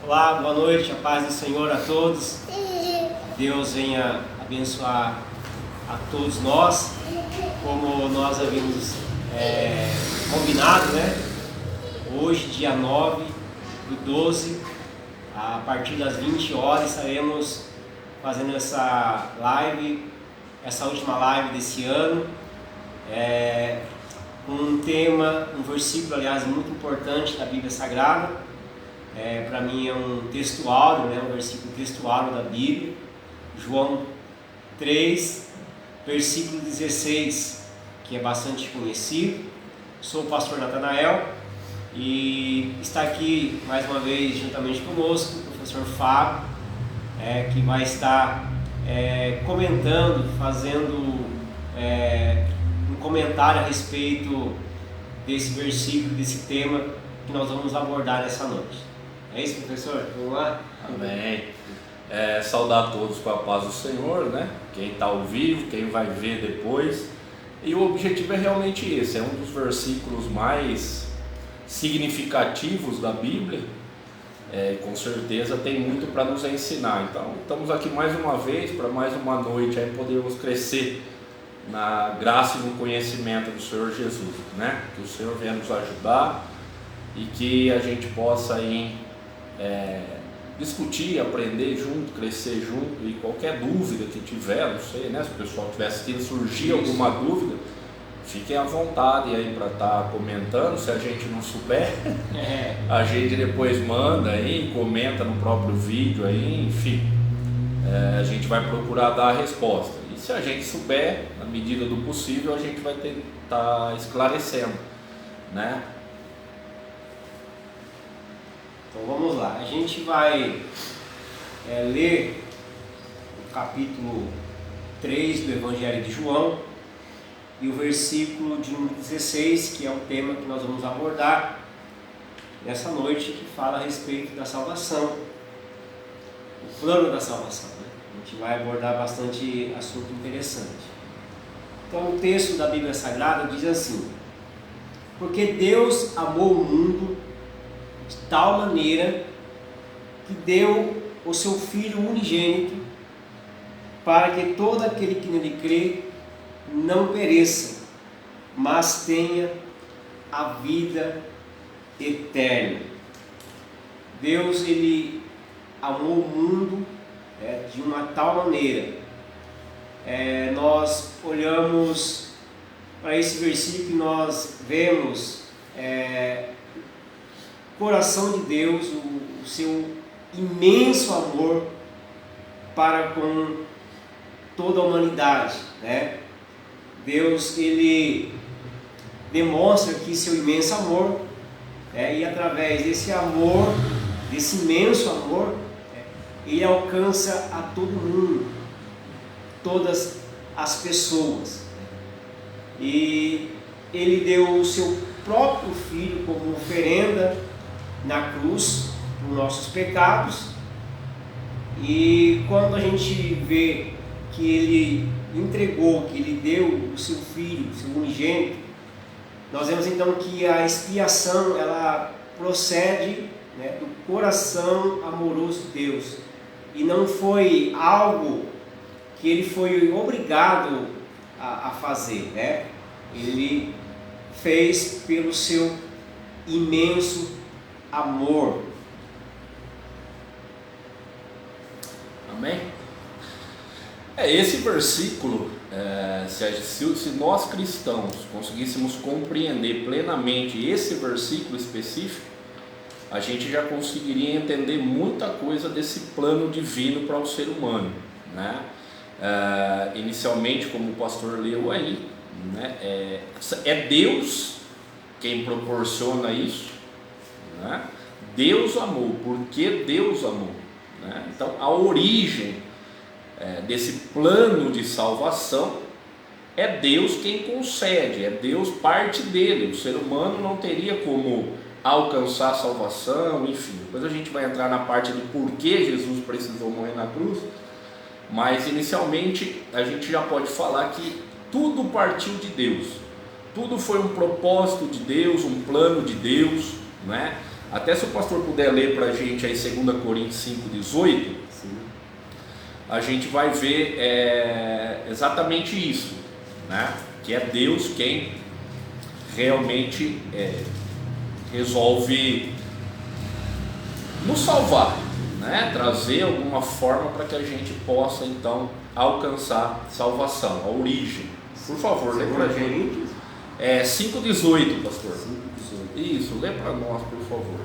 Olá, boa noite, a paz do Senhor a todos. Deus venha abençoar a todos nós, como nós havíamos combinado, né? Hoje, dia 9/12, a partir das 20 horas, estaremos fazendo essa live, essa última live desse ano, com um tema, um versículo, aliás, muito importante da Bíblia Sagrada. Para mim é um textuário, né? Um versículo textuário da Bíblia, João 3, versículo 16, que é bastante conhecido. Sou o pastor Natanael e está aqui mais uma vez juntamente conosco o professor Fábio, que vai estar comentando, fazendo um comentário a respeito desse versículo, desse tema que nós vamos abordar nessa noite. É isso, professor? Vamos lá? Amém. Saudar a todos com a paz do Senhor, né? Quem está ao vivo, quem vai ver depois. E o objetivo é realmente esse, é um dos versículos mais significativos da Bíblia. Com certeza tem muito para nos ensinar. Então, estamos aqui mais uma vez, para mais uma noite, aí podermos crescer na graça e no conhecimento do Senhor Jesus, né? Que o Senhor venha nos ajudar e que a gente possa aí discutir, aprender junto, crescer junto. E qualquer dúvida que tiver, não sei, né? Se o pessoal estiver assistindo, surgir alguma dúvida, fiquem à vontade aí para estar comentando. Se a gente não souber, a gente depois manda aí, comenta no próprio vídeo aí, enfim, a gente vai procurar dar a resposta. E se a gente souber, na medida do possível, a gente vai tentar esclarecendo, né? Então vamos lá, a gente vai ler o capítulo 3 do Evangelho de João e o versículo de número 16, que é o tema que nós vamos abordar nessa noite, que fala a respeito da salvação, o plano da salvação, né? A gente vai abordar bastante assunto interessante. Então o texto da Bíblia Sagrada diz assim: porque Deus amou o mundo de tal maneira que deu o seu Filho unigênito, para que todo aquele que nele crê não pereça, mas tenha a vida eterna. Deus, Ele amou o mundo de uma tal maneira. Nós olhamos para esse versículo e nós vemos coração de Deus, o seu imenso amor para com toda a humanidade, né? Deus, Ele demonstra aqui seu imenso amor, e através desse amor, desse imenso amor, Ele alcança a todo mundo, todas as pessoas, e Ele deu o seu próprio Filho como oferenda na cruz por nossos pecados. E quando a gente vê que Ele entregou, que Ele deu o seu Filho, o seu unigênito, nós vemos então que a expiação, ela procede, né, do coração amoroso de Deus, e não foi algo que Ele foi obrigado a fazer, né? Ele fez pelo seu imenso amor. Amém? Esse versículo, se nós cristãos conseguíssemos compreender plenamente esse versículo específico, a gente já conseguiria entender muita coisa desse plano divino para o ser humano, né? Inicialmente, como o pastor leu aí, né? É Deus quem proporciona isso, né? Deus amou, porque Deus amou, né? Então a origem desse plano de salvação é Deus quem concede, é Deus, parte dele. O ser humano não teria como alcançar a salvação, enfim. Depois a gente vai entrar na parte do porquê Jesus precisou morrer na cruz, mas inicialmente a gente já pode falar que tudo partiu de Deus, tudo foi um propósito de Deus, um plano de Deus, né? Até se o pastor puder ler para a gente aí 2 Coríntios 5,18, a gente vai ver exatamente isso, né? Que é Deus quem realmente resolve nos salvar, né? Trazer alguma forma para que a gente possa então alcançar salvação, a origem. Por favor, lê para a gente. 5,18, pastor. 5:18. Isso, lê para nós, por favor.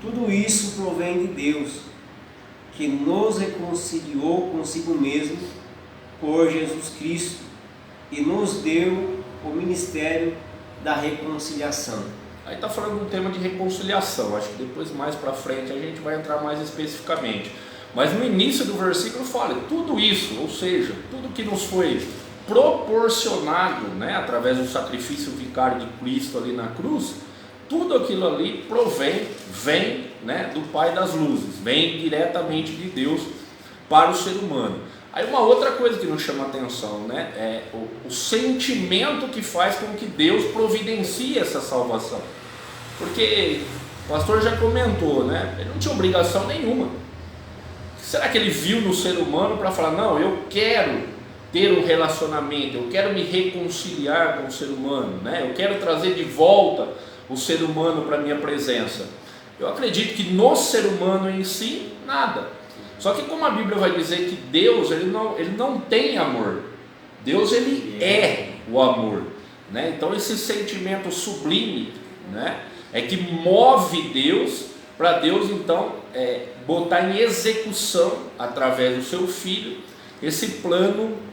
Tudo isso provém de Deus, que nos reconciliou consigo mesmo por Jesus Cristo e nos deu o ministério da reconciliação. Aí está falando de um tema de reconciliação. Acho que depois, mais para frente, a gente vai entrar mais especificamente. Mas no início do versículo fala tudo isso, ou seja, tudo que nos foi proporcionado, né, através do sacrifício vicário de Cristo ali na cruz, tudo aquilo ali vem, né, do Pai das luzes, vem diretamente de Deus para o ser humano. Aí uma outra coisa que nos chama a atenção, né, é o sentimento que faz com que Deus providencie essa salvação. Porque o pastor já comentou, né, ele não tinha obrigação nenhuma. Será que ele viu no ser humano para falar, não, eu quero ter um relacionamento, eu quero me reconciliar com o ser humano, né? Eu quero trazer de volta o ser humano para a minha presença? Eu acredito que no ser humano em si, nada. Só que como a Bíblia vai dizer que Deus ele não tem amor, Deus ele é o amor, né? Então esse sentimento sublime, né, é que move Deus para Deus então botar em execução através do seu Filho esse plano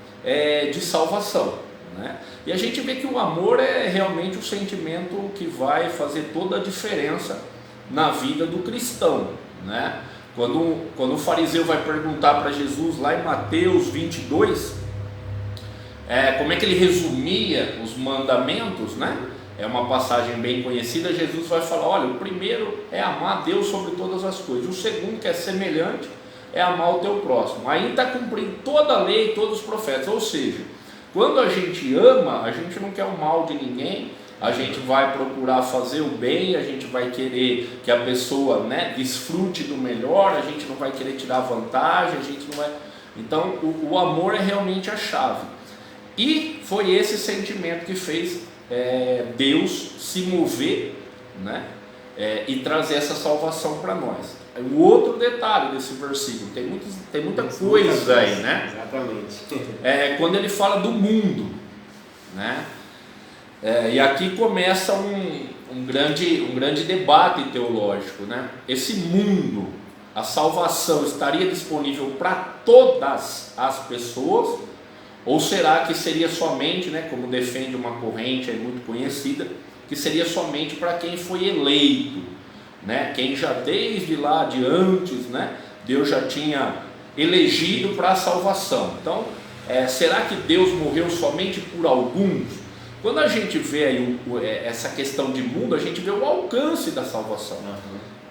de salvação, né? E a gente vê que o amor é realmente o sentimento que vai fazer toda a diferença na vida do cristão, né? Quando o fariseu vai perguntar para Jesus lá em Mateus 22, como é que ele resumia os mandamentos, né? É uma passagem bem conhecida. Jesus vai falar, olha, o primeiro é amar Deus sobre todas as coisas, o segundo, que é semelhante, é amar o teu próximo. Aí está cumprindo toda a lei e todos os profetas. Ou seja, quando a gente ama, a gente não quer o mal de ninguém, a gente vai procurar fazer o bem, a gente vai querer que a pessoa, né, desfrute do melhor, a gente não vai querer tirar vantagem, a gente não vai... Então o amor é realmente a chave. E foi esse sentimento que fez Deus se mover, né, e trazer essa salvação para nós. O outro detalhe desse versículo, tem muita coisa aí, né? Exatamente. Quando ele fala do mundo, né? E aqui começa um grande debate teológico, né? Esse mundo, a salvação estaria disponível para todas as pessoas? Ou será que seria somente, né, como defende uma corrente aí muito conhecida, que seria somente para quem foi eleito, né? Quem já desde lá de antes, né, Deus já tinha elegido para a salvação. Então, será que Deus morreu somente por alguns? Quando a gente vê aí essa questão de mundo, a gente vê o alcance da salvação.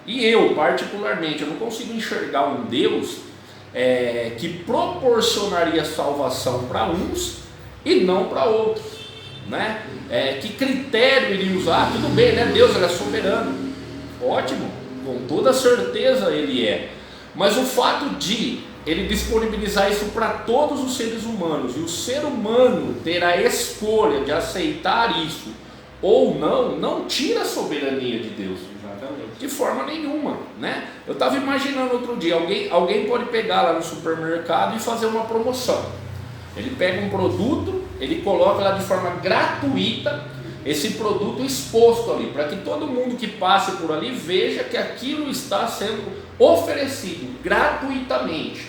E eu, particularmente, eu não consigo enxergar um Deus que proporcionaria salvação para uns e não para outros, né? Que critério ele ia usar? Tudo bem, né? Deus ele é soberano, ótimo, com toda certeza ele é, mas o fato de ele disponibilizar isso para todos os seres humanos e o ser humano ter a escolha de aceitar isso ou não tira a soberania de Deus. De forma nenhuma, né? Eu estava imaginando outro dia, alguém pode pegar lá no supermercado e fazer uma promoção. Ele pega um produto, ele coloca lá de forma gratuita esse produto exposto ali, para que todo mundo que passe por ali veja que aquilo está sendo oferecido gratuitamente.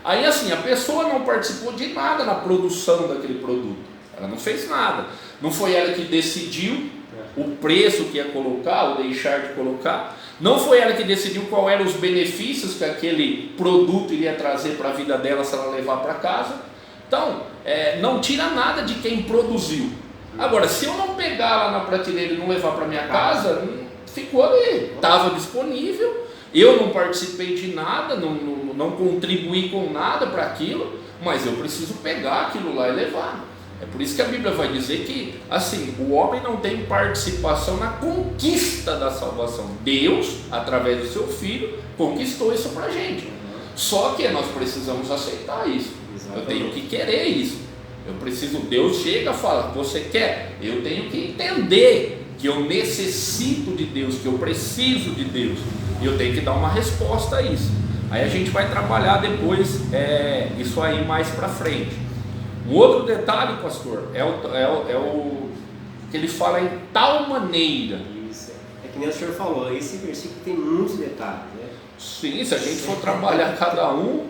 Aí assim, a pessoa não participou de nada na produção daquele produto, ela não fez nada, não foi ela que decidiu o preço que ia colocar ou deixar de colocar, não foi ela que decidiu qual eram os benefícios que aquele produto iria trazer para a vida dela se ela levar para casa. Então, não tira nada de quem produziu. Agora, se eu não pegar lá na prateleira e não levar para minha casa, ficou ali, estava disponível, eu não participei de nada, não contribuí com nada para aquilo, mas eu preciso pegar aquilo lá e levar. É por isso que a Bíblia vai dizer que, assim, o homem não tem participação na conquista da salvação. Deus, através do seu Filho, conquistou isso para a gente. Só que nós precisamos aceitar isso. Eu tenho que querer isso. Eu preciso, Deus chega e fala, você quer? Eu tenho que entender que eu necessito de Deus, que eu preciso de Deus. E eu tenho que dar uma resposta a isso. Aí a gente vai trabalhar depois isso aí mais para frente. Um outro detalhe, pastor, é o que ele fala em tal maneira. Isso. É que nem o senhor falou, esse versículo tem muitos detalhes, né? Sim, se a gente for trabalhar cada um,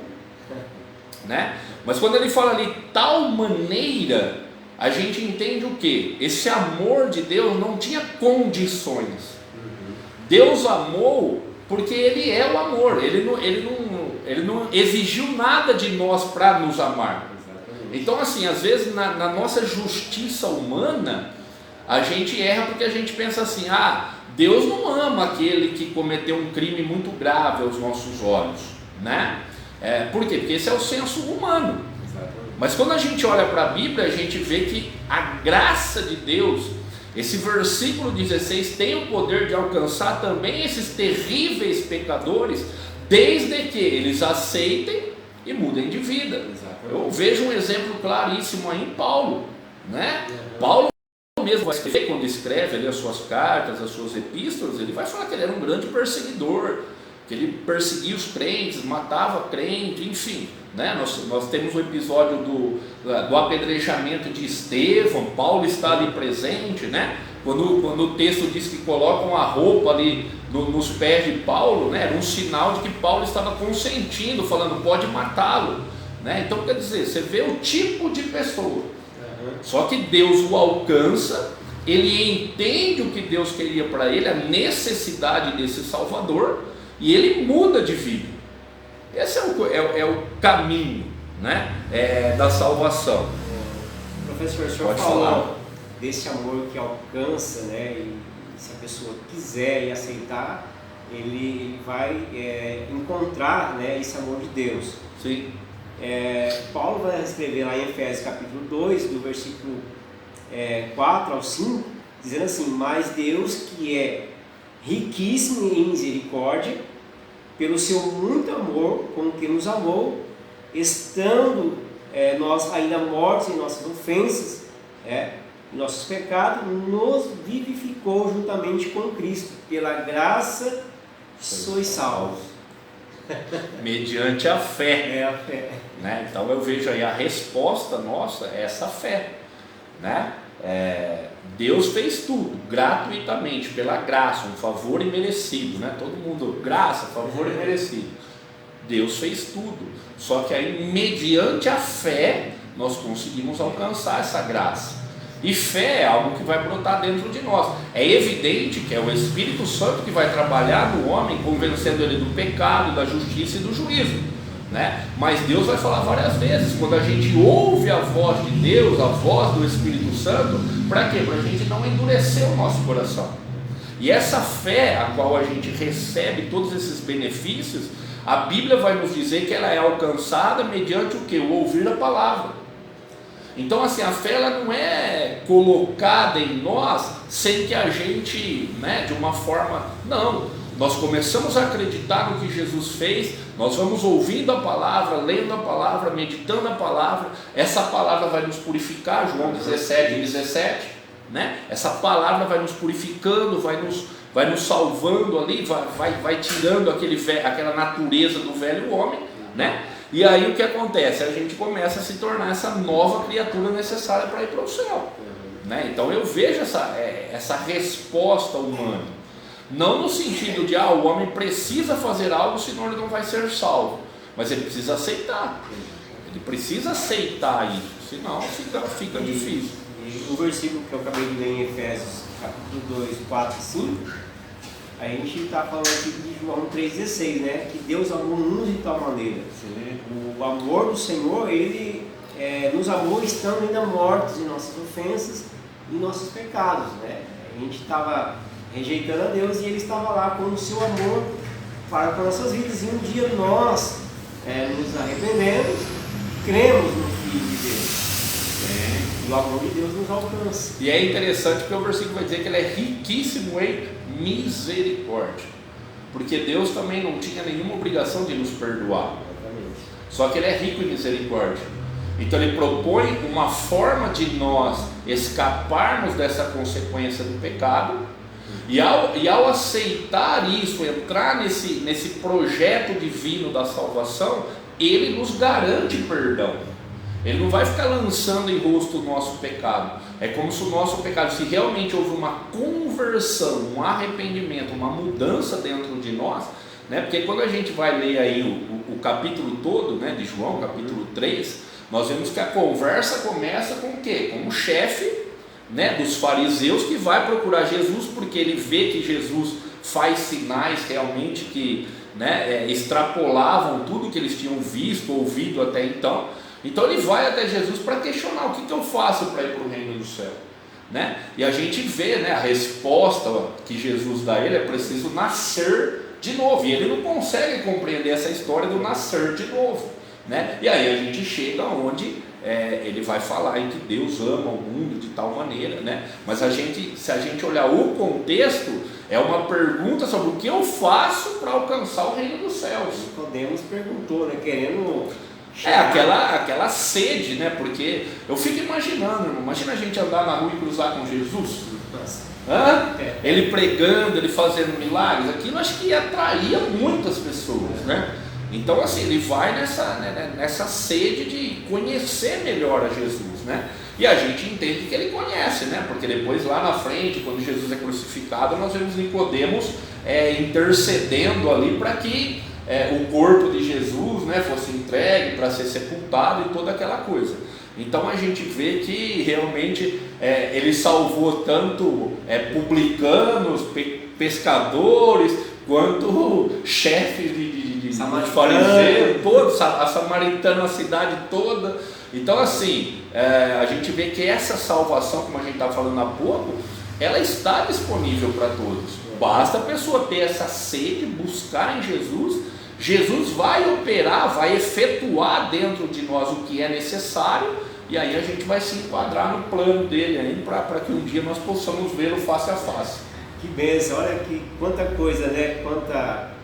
né? Mas quando ele fala ali tal maneira, a gente entende o quê? Esse amor de Deus não tinha condições. Deus amou porque Ele é o amor. Ele não exigiu nada de nós para nos amar. Então, assim, às vezes na nossa justiça humana, a gente erra porque a gente pensa assim: Deus não ama aquele que cometeu um crime muito grave aos nossos olhos, né? Por quê? Porque esse é o senso humano. Mas quando a gente olha para a Bíblia, a gente vê que a graça de Deus, esse versículo 16, tem o poder de alcançar também esses terríveis pecadores, desde que eles aceitem e mudem de vida. Eu vejo um exemplo claríssimo aí em Paulo, né? Paulo mesmo vai escrever, quando escreve ali as suas cartas, as suas epístolas, ele vai falar que ele era um grande perseguidor, que ele perseguia os crentes, matava crente, enfim, né? Nós temos um episódio do apedrejamento de Estevão. Paulo está ali presente, né? Quando o texto diz que colocam a roupa ali nos pés de Paulo, né? Era um sinal de que Paulo estava consentindo, falando, pode matá-lo, né? Então, quer dizer, você vê o tipo de pessoa. Só que Deus o alcança, ele entende o que Deus queria para ele, a necessidade desse Salvador, e ele muda de vida. Esse é o caminho, né? Da salvação. Professor, o senhor falou desse amor que alcança, né? E se a pessoa quiser e aceitar, ele vai encontrar, né, esse amor de Deus. Sim. Paulo vai escrever lá em Efésios capítulo 2, do versículo 4 ao 5, dizendo assim: mas Deus, que é riquíssimo em misericórdia, pelo seu muito amor com que nos amou, estando nós ainda mortos em nossas ofensas, em nossos pecados, nos vivificou juntamente com Cristo. Pela graça sois salvos. Mediante a fé. A fé. Né? Então eu vejo aí a resposta nossa é essa fé, né? Deus fez tudo gratuitamente, pela graça, um favor imerecido, né? Todo mundo, graça, favor imerecido. Deus fez tudo, só que aí mediante a fé nós conseguimos alcançar essa graça. E fé é algo que vai brotar dentro de nós. É evidente que é o Espírito Santo que vai trabalhar no homem, convencendo ele do pecado, da justiça e do juízo, né? Mas Deus vai falar várias vezes, quando a gente ouve a voz de Deus, a voz do Espírito Santo, para quê? Para a gente não endurecer o nosso coração. E essa fé a qual a gente recebe todos esses benefícios, a Bíblia vai nos dizer que ela é alcançada mediante o quê? O ouvir a palavra. Então, assim, a fé ela não é colocada em nós sem que a gente, né, de uma forma, não, nós começamos a acreditar no que Jesus fez, nós vamos ouvindo a palavra, lendo a palavra, meditando a palavra, essa palavra vai nos purificar, João 17:17, né? Essa palavra vai nos purificando, vai nos salvando ali, vai tirando aquela natureza do velho homem, né? E aí o que acontece? A gente começa a se tornar essa nova criatura necessária para ir para o céu, né? Então eu vejo essa resposta humana, não no sentido de o homem precisa fazer algo senão ele não vai ser salvo, mas ele precisa aceitar, isso, senão fica difícil. E o versículo que eu acabei de ler em Efésios capítulo 2, 4 e 5, a gente está falando aqui de João 3,16, né? Que Deus amou-nos de tal maneira. O amor do Senhor, Ele nos amou estando ainda mortos em nossas ofensas e nossos pecados, né? A gente estava rejeitando a Deus e Ele estava lá com o seu amor para com nossas vidas. E um dia nós nos arrependemos, cremos no Filho de Deus. e o amor de Deus nos alcança. E é interessante porque o versículo vai dizer que ele é riquíssimo em misericórdia, porque Deus também não tinha nenhuma obrigação de nos perdoar, Exatamente. só que ele é rico em misericórdia. Então ele propõe uma forma de nós escaparmos dessa consequência do pecado, e ao aceitar isso, entrar nesse projeto divino da salvação, ele nos garante perdão. Ele não vai ficar lançando em rosto o nosso pecado. É como se o nosso pecado, se realmente houve uma conversão, um arrependimento, uma mudança dentro de nós, né? Porque quando a gente vai ler aí o capítulo todo, né, de João, capítulo 3, nós vemos que a conversa começa com o quê? Com o chefe, né, dos fariseus, que vai procurar Jesus porque ele vê que Jesus faz sinais realmente que, né, extrapolavam tudo que eles tinham visto, ouvido até então. Então ele vai até Jesus para questionar: o que eu faço para ir para o reino do céu? Né? E a gente vê, né, a resposta que Jesus dá a ele: é preciso nascer de novo. E ele não consegue compreender essa história do nascer de novo, né? E aí a gente chega onde ele vai falar em que Deus ama o mundo de tal maneira, né? Mas se a gente olhar o contexto, é uma pergunta sobre o que eu faço para alcançar o reino dos céus. Nicodemos perguntou, né, querendo... aquela sede, né? Porque eu fico imaginando, imagina a gente andar na rua e cruzar com Jesus. Ele pregando, ele fazendo milagres, aquilo acho que atraía muitas pessoas, né? Então assim, ele vai nessa sede de conhecer melhor a Jesus, né? E a gente entende que ele conhece, né? Porque depois lá na frente, quando Jesus é crucificado, nós vemos Nicodemos intercedendo ali para que o corpo de Jesus, né, fosse entregue para ser sepultado e toda aquela coisa. Então a gente vê que realmente ele salvou tanto publicanos, pescadores, quanto chefes de fariseus, todos, a samaritana, a cidade toda. Então assim, a gente vê que essa salvação, como a gente estava falando há pouco, ela está disponível para todos. Basta a pessoa ter essa sede, buscar em Jesus. Jesus vai operar, vai efetuar dentro de nós o que é necessário, e aí a gente vai se enquadrar no plano dele aí, para que um dia nós possamos vê-lo face a face. Que bênção, olha que quanta coisa, né? Quanta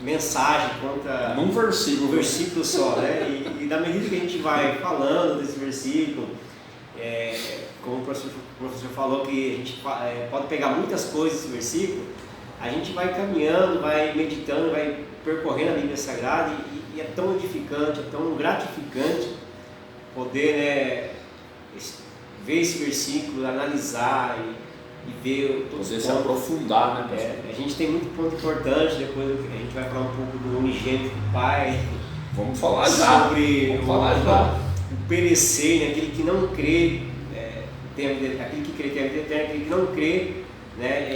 mensagem, quanta... Num versículo. Num versículo só, né? E na medida que a gente vai falando desse versículo, como o professor falou, que a gente pode pegar muitas coisas desse versículo, a gente vai caminhando, vai meditando, vai percorrendo a Bíblia Sagrada, e é tão edificante, é tão gratificante poder, né, ver esse versículo, analisar e ver todos os pontos. Se aprofundar, né, pastor? A gente tem muito ponto importante, depois a gente vai falar um pouco do unigênito do Pai. Vamos falar já. Sobre o perecer, né, aquele que não crê, aquele que crê tem a vida eterna, aquele que não crê, né,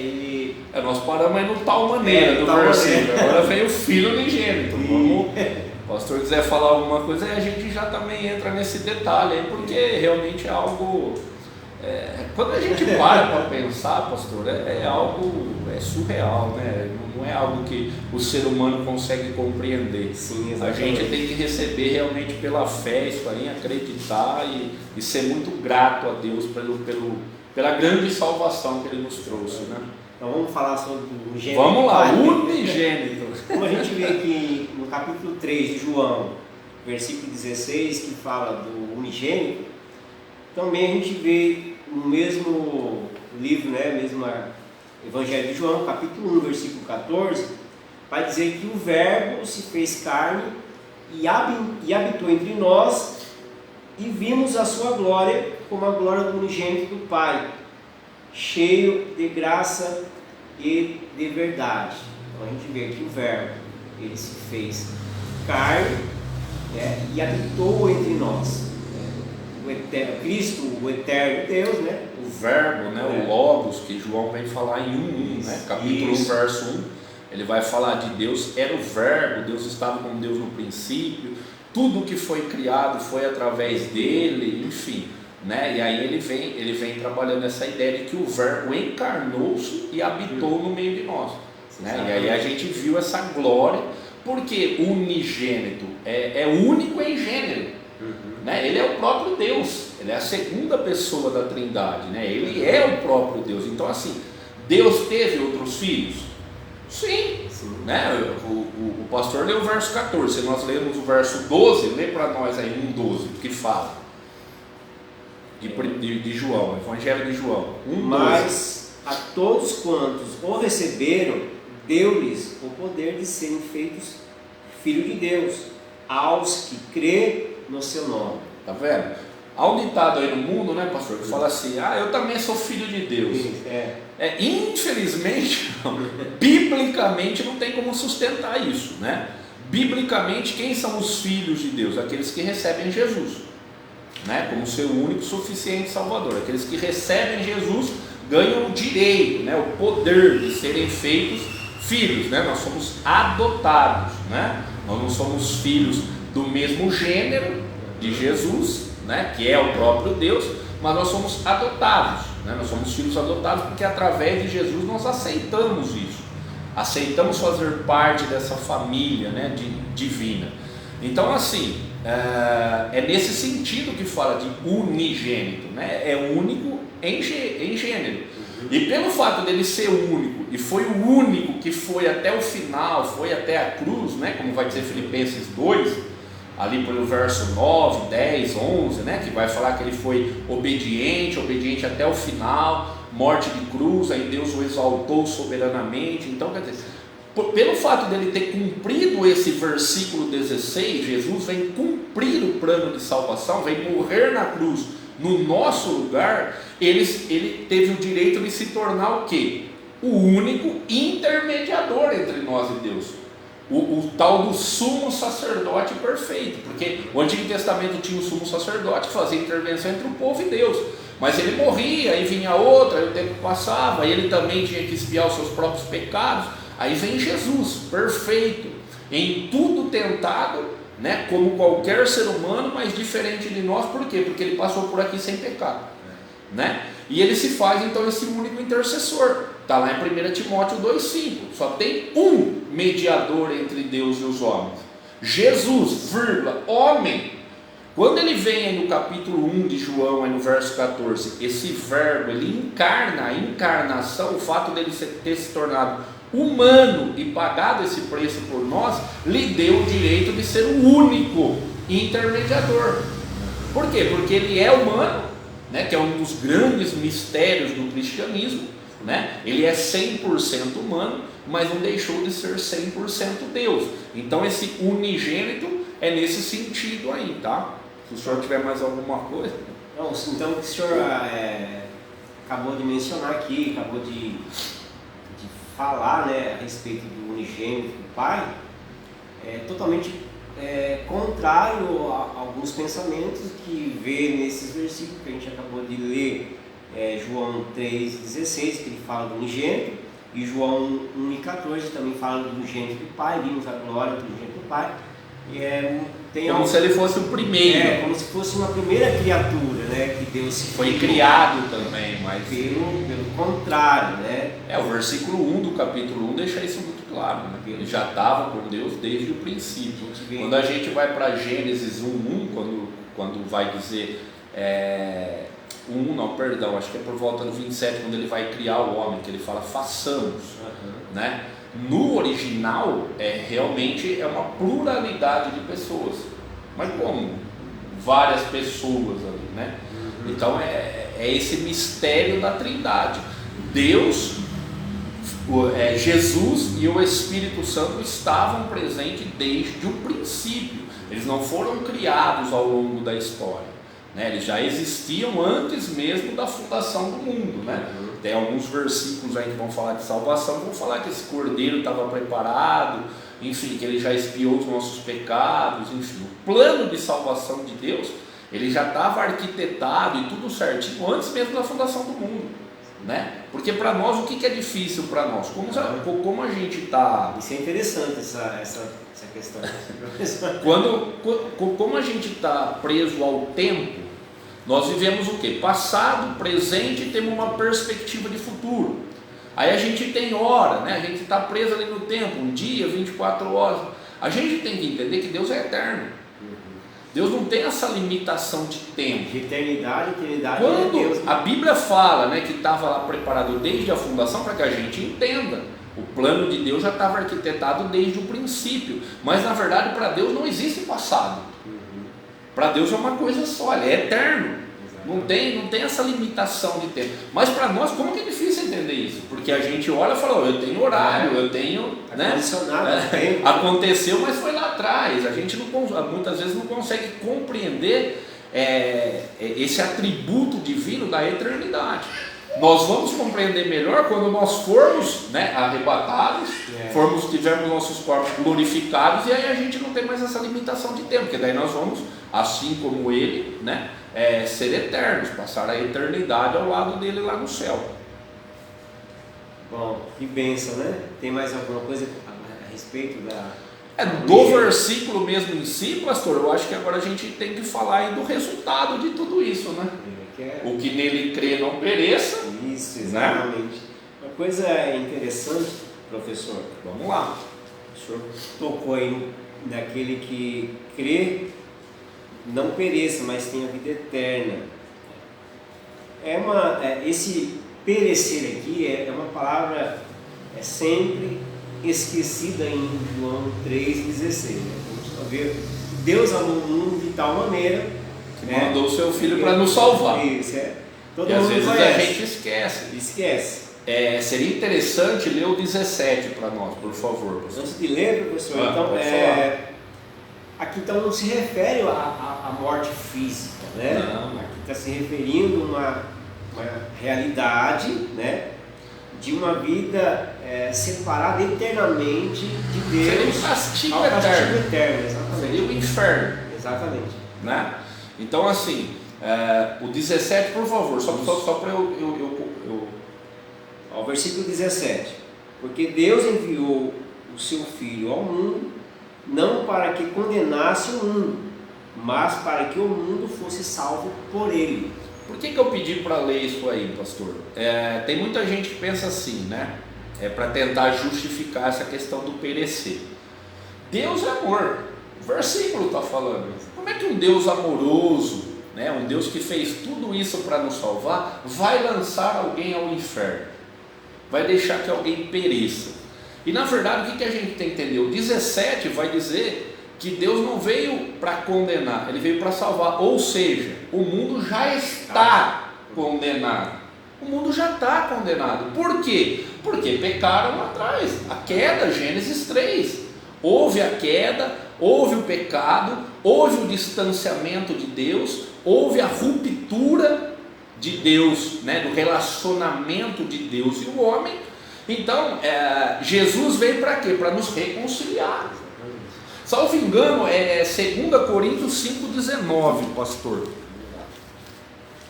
nós paramos aí no tal maneira do versículo. Agora vem o Filho unigênito. O pastor quiser falar alguma coisa, aí a gente já também entra nesse detalhe aí, porque realmente é algo... quando a gente para pensar, pastor, é algo surreal, né? Não é algo que o ser humano consegue compreender. Sim, a gente tem que receber realmente pela fé isso aí, acreditar e ser muito grato a Deus pela grande salvação que Ele nos trouxe, né? Então vamos falar sobre o unigênito. Vamos lá, unigênito. Como a gente vê aqui no capítulo 3 de João, versículo 16, que fala do unigênito, também a gente vê no mesmo livro, né, mesmo Evangelho de João, capítulo 1, versículo 14, vai dizer que o Verbo se fez carne e habitou entre nós, e vimos a sua glória como a glória do unigênito do Pai, cheio de graça e de verdade. Então a gente vê que o Verbo, ele se fez carne, né, e habitou entre nós. O eterno, Cristo, o eterno Deus, né? O Verbo, né? O Logos, que João vem falar em 1:1, né? Capítulo 1, verso 1, ele vai falar de Deus, era o Verbo, Deus estava com Deus no princípio, tudo que foi criado foi através dele, enfim, né? E aí ele vem trabalhando essa ideia de que o Verbo encarnou-se e habitou no meio de nós, né? E aí a gente viu essa glória, porque unigênito é único em gênero, né? Ele é o próprio Deus, ele é a segunda pessoa da Trindade, né? Ele é o próprio Deus. Então assim, Deus teve outros filhos? Sim. Né? O pastor leu o verso 14, se nós lermos o verso 12, lê para nós aí 1:12, que fala de João, Evangelho de João 1:12. Mas a todos quantos o receberam, deu-lhes o poder de serem feitos filhos de Deus, aos que crê no seu nome. Tá vendo? Há um ditado aí no mundo, né, pastor, que fala assim: eu também sou filho de Deus. Infelizmente, biblicamente não tem como sustentar isso, né? Biblicamente, quem são os filhos de Deus? Aqueles que recebem Jesus, né, como seu único suficiente Salvador. Aqueles que recebem Jesus ganham o direito, né, o poder de serem feitos filhos, né? Nós somos adotados, né? Nós não somos filhos do mesmo gênero de Jesus, né, que é o próprio Deus, mas nós somos adotados, né? Nós somos filhos adotados porque através de Jesus nós aceitamos isso, aceitamos fazer parte dessa família, né, divina. Então assim, é nesse sentido que fala de unigênito, né? É único em gênero. E pelo fato dele ser único, e foi o único que foi até o final, foi até a cruz, né? Como vai dizer Filipenses 2, ali pelo verso 9, 10, 11, né? Que vai falar que ele foi obediente até o final, morte de cruz, aí Deus o exaltou soberanamente. Então quer dizer, pelo fato dele ter cumprido esse versículo 16, Jesus vem cumprir o plano de salvação, vem morrer na cruz no nosso lugar. Ele teve o direito de se tornar o quê? O único intermediador entre nós e Deus, o tal do sumo sacerdote perfeito, porque o Antigo Testamento tinha o sumo sacerdote que fazia intervenção entre o povo e Deus, mas ele morria, aí vinha outra, aí o tempo passava, aí ele também tinha que expiar os seus próprios pecados. Aí vem Jesus, perfeito, em tudo tentado, né, como qualquer ser humano, mas diferente de nós. Por quê? Porque ele passou por aqui sem pecado, né? E ele se faz então esse único intercessor. Está lá em 1 Timóteo 2,5. Só tem um mediador entre Deus e os homens, Jesus, homem. Quando ele vem aí no capítulo 1 de João, aí no verso 14, esse verbo, ele encarna, a encarnação, o fato dele ter se tornado humano e pagado esse preço por nós, lhe deu o direito de ser o único intermediador. Por quê? Porque ele é humano, né, que é um dos grandes mistérios do cristianismo, né? Ele é 100% humano, mas não deixou de ser 100% Deus. Então esse unigênito é nesse sentido aí, tá? Se o senhor tiver mais alguma coisa. Não, então o que o senhor acabou de mencionar aqui, acabou de falar, né, a respeito do unigênito do Pai, é totalmente contrário a alguns pensamentos que vê nesses versículos que a gente acabou de ler, João 3,16, que ele fala do unigênito, e João 1,14 também fala do unigênito do Pai, vimos a glória do unigênito do Pai. Como se ele fosse o primeiro. Como se fosse uma primeira criatura, né, que Deus foi criado também, mas pelo contrário, né? O versículo 1 do capítulo 1 deixa isso muito claro, né? Ele já estava com Deus desde o princípio. Quando a gente vai para Gênesis 1:1, quando vai dizer acho que é por volta do 27, quando ele vai criar o homem, que ele fala façamos, né? No original, realmente é uma pluralidade de pessoas, mas como? Várias pessoas ali, né? Então é esse mistério da Trindade. Deus, Jesus e o Espírito Santo estavam presentes desde o princípio. Eles não foram criados ao longo da história, né? Eles já existiam antes mesmo da fundação do mundo, né? Tem alguns versículos aí que vão falar de salvação, vão falar que esse cordeiro estava preparado, enfim, que ele já expiou os nossos pecados, enfim. O plano de salvação de Deus, ele já estava arquitetado e tudo certinho antes mesmo da fundação do mundo, né? Porque para nós, o que é difícil para nós? Como a gente está... Isso é interessante, essa questão. Como a gente está preso ao tempo, nós vivemos o quê? Passado, presente e temos uma perspectiva de futuro. Aí a gente tem hora, né? A gente está preso ali no tempo, um dia, 24 horas. A gente tem que entender que Deus é eterno. Deus não tem essa limitação de tempo. De eternidade é Quando Deus. a Bíblia fala, né, que estava lá preparado desde a fundação, para que a gente entenda, o plano de Deus já estava arquitetado desde o princípio, mas na verdade para Deus não existe passado. Para Deus é uma coisa só, Ele é eterno. Não tem essa limitação de tempo. Mas para nós, como que é difícil entender isso? Porque a gente olha e fala, eu tenho horário, eu tenho, né? Aconteceu, mas foi lá atrás. A gente muitas vezes não consegue compreender esse atributo divino da eternidade. Nós vamos compreender melhor quando nós formos, né, arrebatados, tivermos nossos corpos glorificados, e aí a gente não tem mais essa limitação de tempo, porque daí nós vamos, assim como Ele, né, ser eternos, passar a eternidade ao lado dele lá no céu. Bom, que bênção, né? Tem mais alguma coisa a respeito do versículo mesmo em si, pastor? Eu acho que agora a gente tem que falar aí do resultado de tudo isso, né? O que nele crê não pereça. Isso, exatamente. Né? Uma coisa interessante, professor, vamos lá. O senhor tocou aí naquele que crê não pereça, mas tenha vida eterna. Esse perecer aqui é uma palavra sempre esquecida em João 3,16. Né? Vamos ver, Deus amou o mundo de tal maneira que mandou o seu filho para nos salvar. Isso, Todo e mundo às vezes conhece. A gente esquece. Seria interessante ler o 17 para nós, por favor. Antes de ler, professor, aqui então não se refere à morte física, né? Não. Aqui está se referindo a uma realidade, né? De uma vida separada eternamente de Deus. Seria um castigo eterno. Exatamente. Seria o inferno. Exatamente. Né? Então assim, o 17, por favor, só para eu... O versículo 17: porque Deus enviou o seu Filho ao mundo, não para que condenasse o mundo, mas para que o mundo fosse salvo por ele. Por que eu pedi para ler isso aí, pastor? Tem muita gente que pensa assim, né? Para tentar justificar essa questão do perecer. Deus é amor, o versículo está falando. Como é que um Deus amoroso, né, um Deus que fez tudo isso para nos salvar, vai lançar alguém ao inferno? Vai deixar que alguém pereça? E na verdade o que a gente tem que entender? O 17 vai dizer que Deus não veio para condenar, Ele veio para salvar. Ou seja, o mundo já está condenado. O mundo já está condenado. Por quê? Porque pecaram lá atrás. A queda, Gênesis 3. Houve a queda, houve o pecado, houve o distanciamento de Deus, houve a ruptura de Deus, né, do relacionamento de Deus e o homem. Então, Jesus veio para quê? Para nos reconciliar. Salvo engano, 2 Coríntios 5,19, pastor.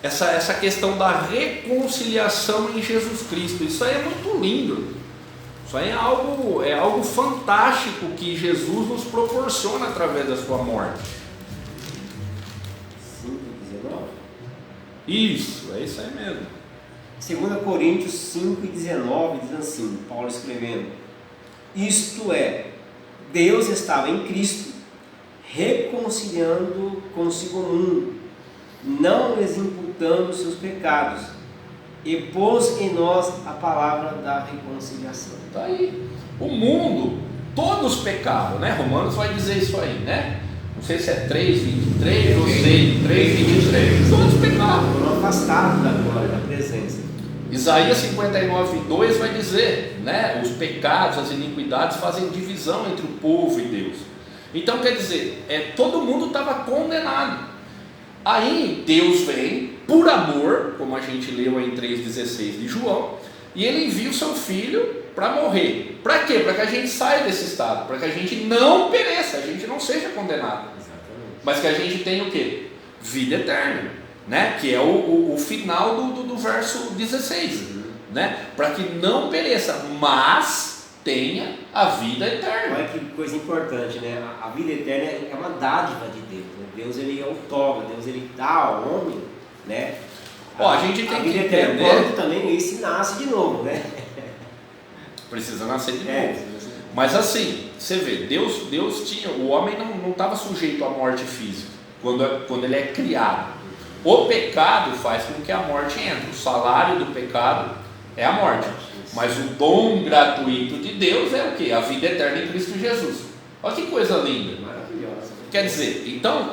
Essa questão da reconciliação em Jesus Cristo, isso aí é muito lindo. Isso aí é algo fantástico que Jesus nos proporciona através da sua morte. 5,19? Isso aí mesmo. 2 Coríntios 5,19 diz assim, Paulo escrevendo: isto é, Deus estava em Cristo, reconciliando consigo o mundo, não lhes imputando os seus pecados, e pôs em nós a palavra da reconciliação. Está aí. O mundo, todos pecaram, né? Romanos vai dizer isso aí, né? Não sei se é 3,23 ou 3,23. Todos pecaram. Foram afastados da glória, da presença. Isaías 59,2 vai dizer, né? Os pecados, as iniquidades fazem divisão entre o povo e Deus. Então quer dizer, todo mundo estava condenado. Aí Deus vem, por amor, como a gente leu em 3,16 de João, e Ele envia o seu Filho para morrer. Para quê? Para que a gente saia desse estado, para que a gente não pereça, a gente não seja condenado. Exatamente. Mas que a gente tenha o quê? Vida eterna, né? Que é o final do verso 16, né? Para que não pereça, mas tenha a vida eterna. Olha que coisa importante, né? A vida eterna é uma dádiva de Deus, né? Deus, Ele outorga, Deus, Ele dá ao homem, né? A gente tem que vida entender. Eterna, também ele se nasce de novo, né? Precisa nascer de novo. Mas assim, você vê, Deus tinha, o homem não estava sujeito à morte física. quando ele é criado. O pecado faz com que a morte entre. O salário do pecado é a morte. Mas o dom gratuito de Deus é o quê? A vida eterna em Cristo Jesus. Olha que coisa linda. Maravilhosa. Quer dizer, então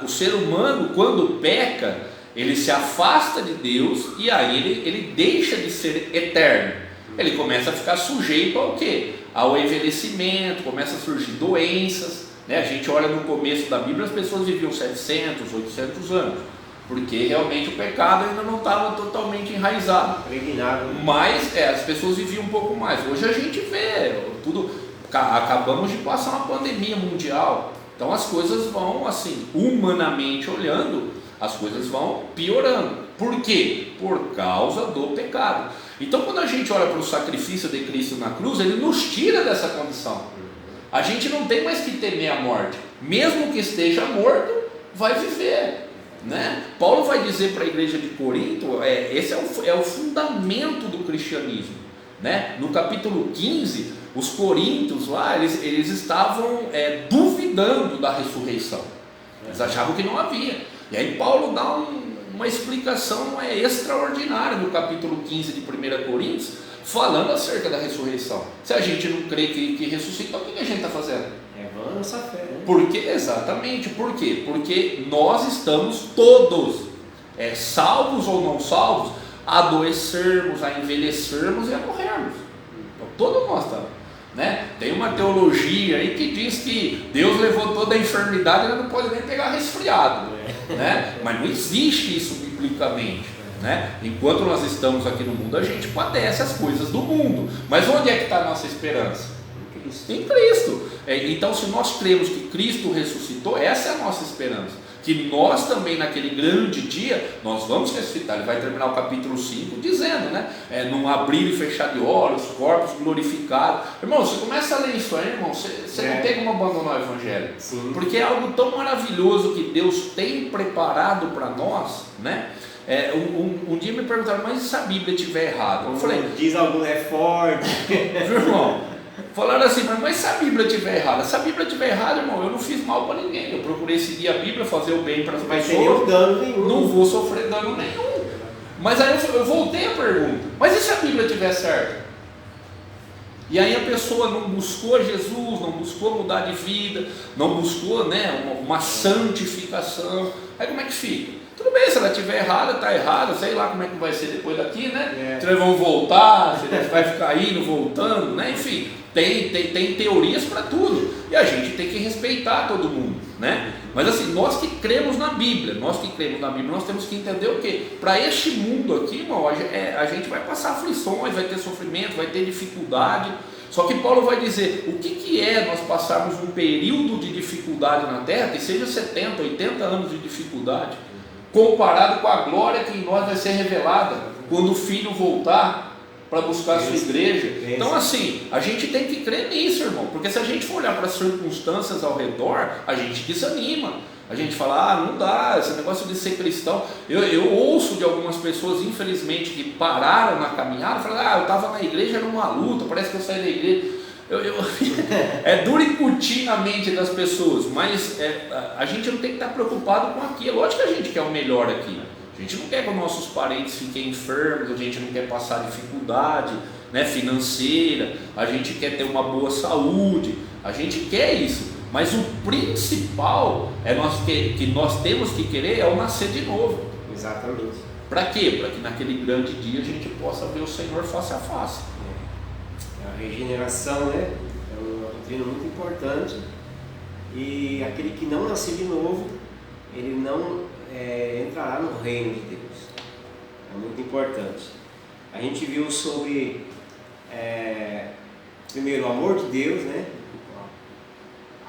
o ser humano, quando peca, ele se afasta de Deus e aí ele deixa de ser eterno. Ele começa a ficar sujeito ao quê? Ao envelhecimento, começa a surgir doenças, né? A gente olha no começo da Bíblia, as pessoas viviam 700, 800 anos, porque realmente o pecado ainda não estava totalmente enraizado. Mas as pessoas viviam um pouco mais. Hoje a gente vê tudo, acabamos de passar uma pandemia mundial, então as coisas vão assim, humanamente olhando, as coisas vão piorando. Por quê? Por causa do pecado. Então quando a gente olha para o sacrifício de Cristo na cruz, ele nos tira dessa condição. A gente não tem mais que temer a morte. Mesmo que esteja morto, vai viver, né? Paulo vai dizer para a igreja de Corinto, esse é o fundamento do cristianismo, né? No capítulo 15, os coríntios lá, eles estavam duvidando da ressurreição. Eles achavam que não havia. E aí Paulo dá uma explicação extraordinária no capítulo 15 de 1 Coríntios, falando acerca da ressurreição. Se a gente não crê que ressuscitou, o que a gente está fazendo? Vã a nossa fé, né? Por quê? Exatamente. Por quê? Porque nós estamos todos, salvos ou não salvos, a adoecermos, a envelhecermos e a morrermos. Então, todos nós estamos, né? Tem uma teologia aí que diz que Deus levou toda a enfermidade e não pode nem pegar resfriado, né? Mas não existe isso biblicamente, né? Enquanto nós estamos aqui no mundo, a gente padece as coisas do mundo. Mas onde é que está a nossa esperança? Em Cristo. Então, se nós cremos que Cristo ressuscitou, essa é a nossa esperança. Que nós também naquele grande dia, nós vamos ressuscitar. Ele vai terminar o capítulo 5 dizendo, né? Num abrir e fechar de olhos, corpos glorificados. Irmão, você começa a ler isso aí, irmão, você não tem como abandonar o Evangelho. Sim. Porque é algo tão maravilhoso que Deus tem preparado para nós, né? Um dia me perguntaram, mas e se a Bíblia estiver errada? Eu falei, diz algum forte. Irmão, falaram assim, mas se a Bíblia estiver errada? Se a Bíblia estiver errada, irmão, eu não fiz mal para ninguém. Eu procurei seguir a Bíblia, fazer o bem para as pessoas. Dano nenhum. Não vou sofrer dano nenhum. Mas aí eu voltei a pergunta, mas e se a Bíblia estiver certa? E aí a pessoa não buscou Jesus, não buscou mudar de vida, não buscou, né, uma santificação. Aí como é que fica? Tudo bem, se ela estiver errada, está errada, sei lá como é que vai ser depois daqui, né? Se eles vão voltar, se eles vai ficar indo, voltando, né? Enfim, tem teorias para tudo. E a gente tem que respeitar todo mundo, né? Mas assim, nós que cremos na Bíblia, nós temos que entender o quê? Para este mundo aqui, irmão, a gente vai passar aflições, vai ter sofrimento, vai ter dificuldade. Só que Paulo vai dizer, o que é nós passarmos um período de dificuldade na terra, que seja 70, 80 anos de dificuldade, comparado com a glória que em nós vai ser revelada quando o Filho voltar para buscar a sua igreja. Então assim, a gente tem que crer nisso, irmão, porque se a gente for olhar para as circunstâncias ao redor, a gente desanima, a gente fala, não dá, esse negócio de ser cristão. Eu ouço de algumas pessoas, infelizmente, que pararam na caminhada, falaram, eu estava na igreja, era uma luta, parece que eu saí da igreja. É duro incutir na mente das pessoas, mas a gente não tem que estar preocupado com aquilo. Lógico que a gente quer o melhor aqui. A gente não quer que os nossos parentes fiquem enfermos, a gente não quer passar dificuldade, né, financeira, a gente quer ter uma boa saúde, a gente quer isso. Mas o principal que nós temos que querer é o nascer de novo. Exatamente. Para quê? Para que naquele grande dia a gente possa ver o Senhor face a face. A regeneração, né, é uma doutrina muito importante, e aquele que não nascer de novo, ele não entrará no reino de Deus. É muito importante. A gente viu sobre primeiro o amor de Deus, né,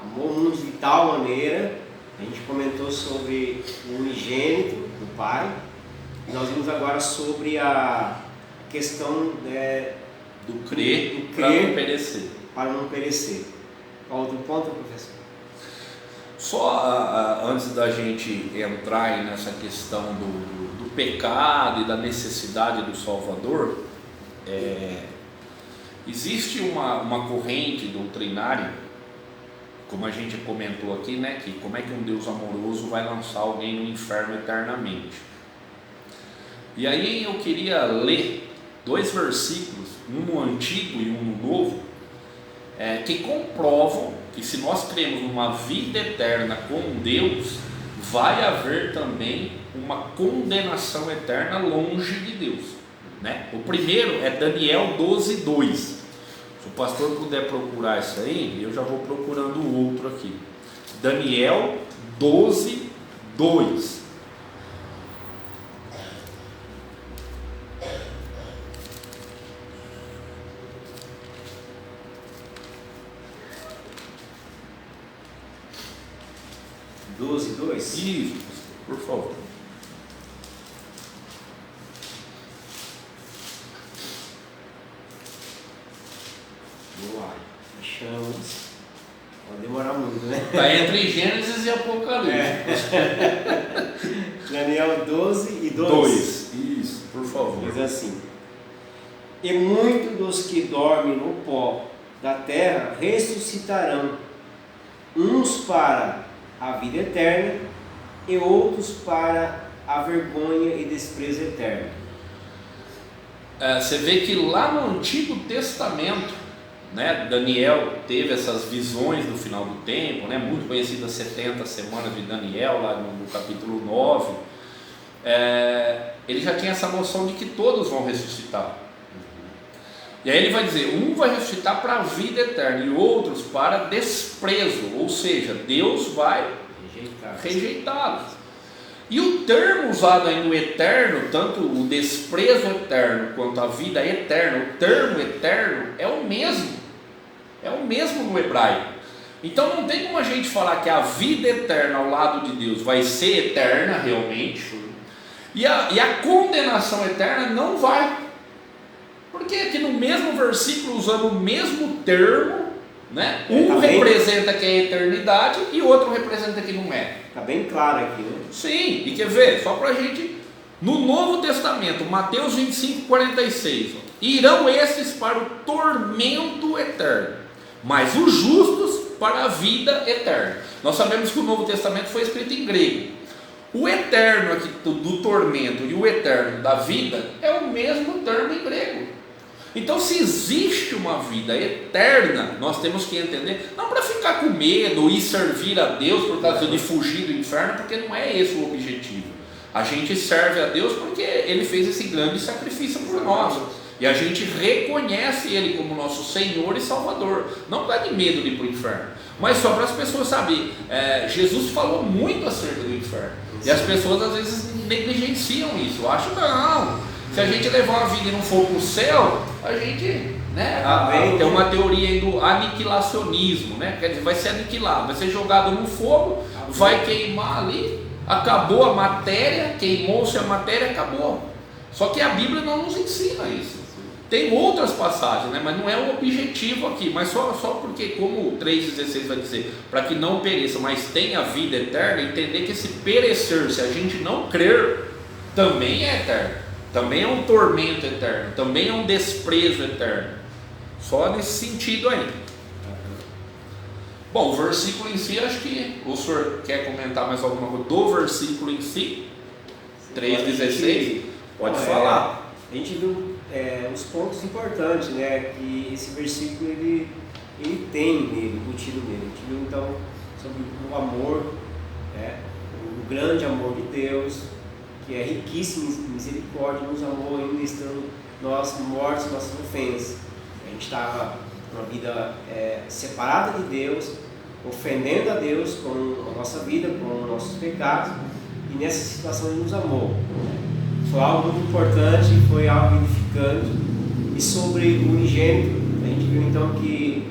amor o mundo de tal maneira. A gente comentou sobre o unigênito do Pai, e nós vimos agora sobre a questão do crer para não perecer. Para não perecer. Qual outro ponto, professor? Só antes da gente entrar aí nessa questão do pecado e da necessidade do Salvador, existe uma corrente doutrinária como a gente comentou aqui, né, que como é que um Deus amoroso vai lançar alguém no inferno eternamente. E aí eu queria ler 2 versículos, um no Antigo e um no Novo, que comprovam que se nós cremos numa vida eterna com Deus, vai haver também uma condenação eterna longe de Deus, né? O primeiro é Daniel 12:2. Se o pastor puder procurar isso aí, eu já vou procurando o outro aqui. Daniel 12:2. Isso, por favor. Vamos lá. Achamos. Vai demorar muito, né? Está entre Gênesis e Apocalipse. Daniel 12:2. 2. Isso, por favor. Diz assim: e muitos dos que dormem no pó da terra ressuscitarão, uns para a vida eterna e outros para a vergonha e desprezo eterno. Você vê que lá no Antigo Testamento, né, Daniel teve essas visões do final do tempo, né, muito conhecidas 70 semanas de Daniel, lá no capítulo 9. Ele já tinha essa noção de que todos vão ressuscitar. E aí ele vai dizer, um vai ressuscitar para a vida eterna e outros para desprezo, ou seja, Deus vai rejeitá-los. E o termo usado aí no eterno, tanto o desprezo eterno quanto a vida eterna, o termo eterno é o mesmo no hebraico. Então não tem como a gente falar que a vida eterna ao lado de Deus vai ser eterna realmente, e a condenação eterna não vai. Porque aqui no mesmo versículo, usando o mesmo termo, né? Um representa que é a eternidade e o outro representa que não é. Está bem claro aqui, né? Sim, e quer ver? Só para a gente, no Novo Testamento, Mateus 25:46, irão esses para o tormento eterno, mas os justos para a vida eterna. Nós sabemos que o Novo Testamento foi escrito em grego. O eterno aqui do tormento e o eterno da vida é o mesmo termo em grego. Então, se existe uma vida eterna, nós temos que entender, não para ficar com medo e servir a Deus por causa de fugir do inferno, porque não é esse o objetivo. A gente serve a Deus porque Ele fez esse grande sacrifício por nós, e a gente reconhece Ele como nosso Senhor e Salvador, não para de medo de ir para o inferno, mas só para as pessoas saberem. Jesus falou muito acerca do inferno, e as pessoas às vezes negligenciam isso, acham que não. Se a gente levar uma vida e não for para o céu, a gente, né, tem uma teoria aí do aniquilacionismo, né? Quer dizer, vai ser aniquilado, vai ser jogado no fogo, vai queimar ali, acabou a matéria, queimou-se a matéria, acabou. Só que a Bíblia não nos ensina isso. Tem outras passagens, né? Mas não é o objetivo aqui, mas só porque, como o 3,16 vai dizer, para que não pereça, mas tenha vida eterna, entender que esse perecer, se a gente não crer, também é eterno. Também é um tormento eterno, também é um desprezo eterno. Só nesse sentido aí. Bom, o versículo em si, acho que o senhor quer comentar mais alguma coisa do versículo em si? 3,16? Pode falar. A gente viu os pontos importantes, né, que esse versículo ele tem nele, embutido nele. A gente viu então sobre o amor, o grande amor de Deus, que é riquíssimo em misericórdia, nos amou ainda estando nós mortos em nossas ofensas. A gente estava numa vida separada de Deus, ofendendo a Deus com a nossa vida, com os nossos pecados, e nessa situação Ele nos amou. Foi algo muito importante, foi algo edificante. E sobre o unigênito, a gente viu então que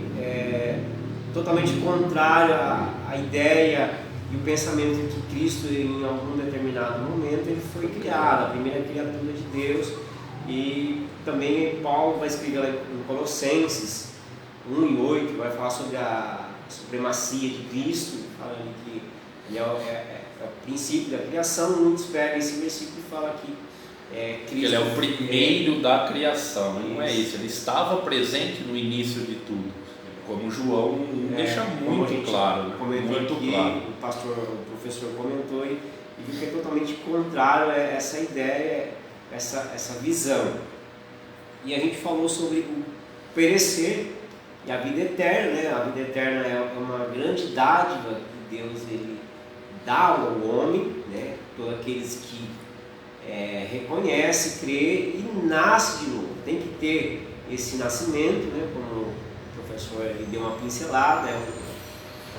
totalmente contrário à ideia e o pensamento de que Cristo, em algum determinado momento, ele foi criado, a primeira criatura de Deus. E também Paulo vai escrever lá em Colossenses 1:8, vai falar sobre a supremacia de Cristo, falando que ele é o princípio da criação. Muitos pegam esse versículo e falam que Cristo, ele é o primeiro da criação, não é isso, ele estava presente no início de tudo. como João deixa muito claro, né? Muito aqui, claro. O professor comentou e viu que é totalmente contrário a essa ideia, essa visão. E a gente falou sobre o perecer e a vida eterna, né? A vida eterna é uma grande dádiva que Deus ele dá ao homem, né? Todos aqueles que reconhece, crê e nasce de novo. Tem que ter esse nascimento, né? Como o professor ele deu uma pincelada, é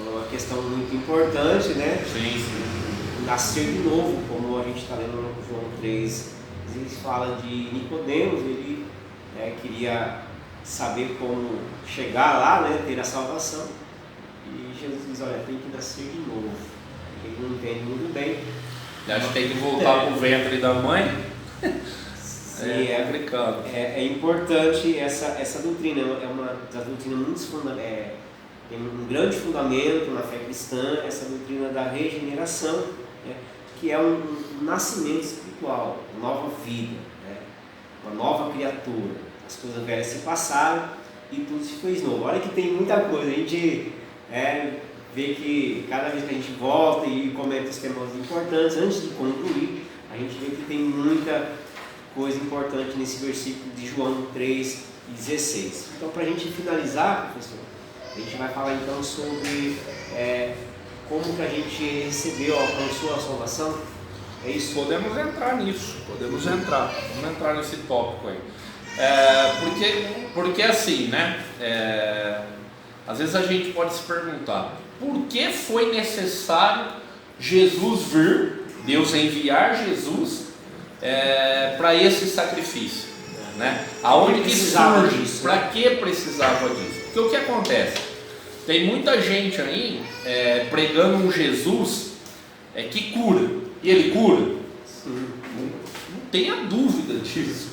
uma questão muito importante, né? Sim, sim. Nascer de novo, como a gente está lendo no João 3, ele fala de Nicodemos, ele queria saber como chegar lá, né? Ter a salvação. E Jesus diz, olha, tem que nascer de novo. Ele não entende muito bem. Acho que tem que voltar para o ventre da mãe. Sim, é importante essa doutrina, é uma das doutrinas muito tem um grande fundamento na fé cristã, essa doutrina da regeneração, né, que é um nascimento espiritual, uma nova vida, né, uma nova criatura. As coisas velhas se passaram e tudo se fez novo. Olha que tem muita coisa, a gente vê que cada vez que a gente volta e comenta os temas importantes, antes de concluir, a gente vê que tem muita coisa importante nesse versículo de João 3,16. Então, para a gente finalizar, professor, a gente vai falar então sobre como que a gente recebeu, alcançou a salvação. É isso? Podemos entrar nisso, vamos entrar nesse tópico aí. Porque assim, né? Às vezes a gente pode se perguntar, por que foi necessário Jesus vir, Deus enviar Jesus para esse sacrifício, né? Aonde que surge? Para que precisava disso? Porque o que acontece? Tem muita gente aí pregando um Jesus que cura, e ele cura? Não tenha dúvida disso.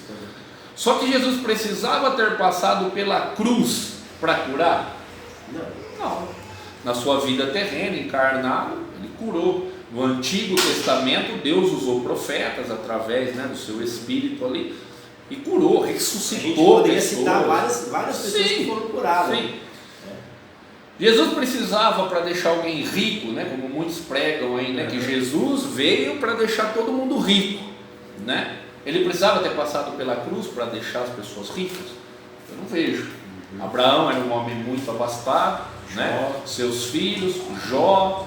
Só que Jesus precisava ter passado pela cruz para curar? Não. Na sua vida terrena, encarnado, ele curou. No Antigo Testamento, Deus usou profetas através do seu Espírito ali e curou, ressuscitou. A gente poderia citar várias pessoas que foram curadas. Sim. Jesus precisava para deixar alguém rico, né? Como muitos pregam aí, né? Que Jesus veio para deixar todo mundo rico, né? Ele precisava ter passado pela cruz para deixar as pessoas ricas? Eu não vejo. Abraão era um homem muito abastado, né? Seus filhos, Jó,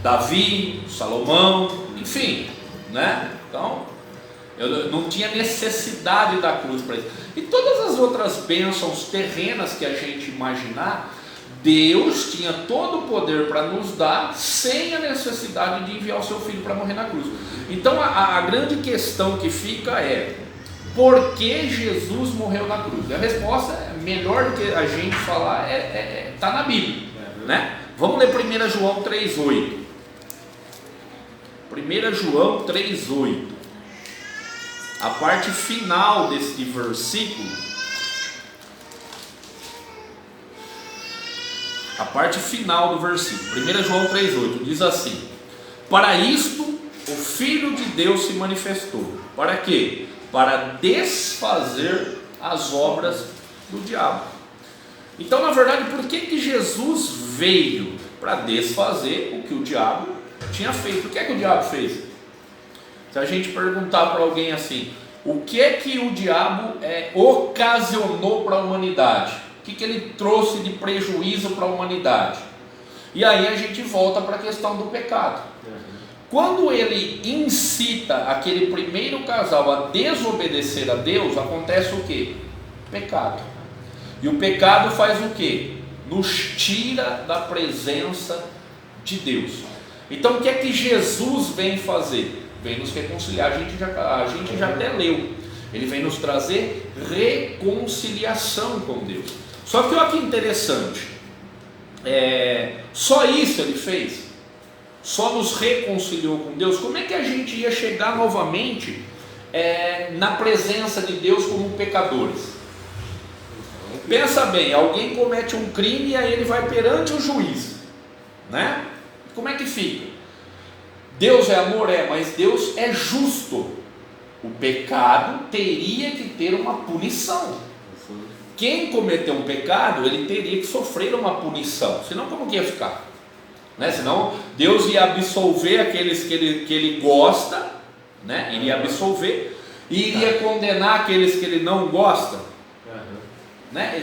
Davi, Salomão, enfim, né? Então, eu não tinha necessidade da cruz para isso. E todas as outras bênçãos terrenas que a gente imaginar, Deus tinha todo o poder para nos dar sem a necessidade de enviar o seu filho para morrer na cruz. Então a grande questão que fica é: por que Jesus morreu na cruz? A resposta, melhor do que a gente falar, está na Bíblia, né? Vamos ler 1 João 3,8. 1 João 3,8. A parte final desse versículo. A parte final do versículo, 1 João 3,8, diz assim: para isto o Filho de Deus se manifestou. Para quê? Para desfazer as obras do diabo. Então, na verdade, por que Jesus veio? Para desfazer o que o diabo tinha feito. O que é que o diabo fez? Se a gente perguntar para alguém assim, o que é que o diabo ocasionou para a humanidade? O que ele trouxe de prejuízo para a humanidade? E aí a gente volta para a questão do pecado. Quando ele incita aquele primeiro casal a desobedecer a Deus, acontece o quê? Pecado. E o pecado faz o quê? Nos tira da presença de Deus. Então o que é que Jesus vem fazer? Vem nos reconciliar. A gente já até leu. Ele vem nos trazer reconciliação com Deus. Só que olha que interessante, só isso ele fez? Só nos reconciliou com Deus? Como é que a gente ia chegar novamente na presença de Deus como pecadores? Pensa bem, alguém comete um crime e aí ele vai perante o juiz, né? Como é que fica? Deus é amor? Mas Deus é justo. O pecado teria que ter uma punição. quem cometeu um pecado, ele teria que sofrer uma punição, senão como que ia ficar? Né? Senão Deus ia absolver aqueles que ele gosta, né? Iria absolver, e iria condenar aqueles que ele não gosta, né?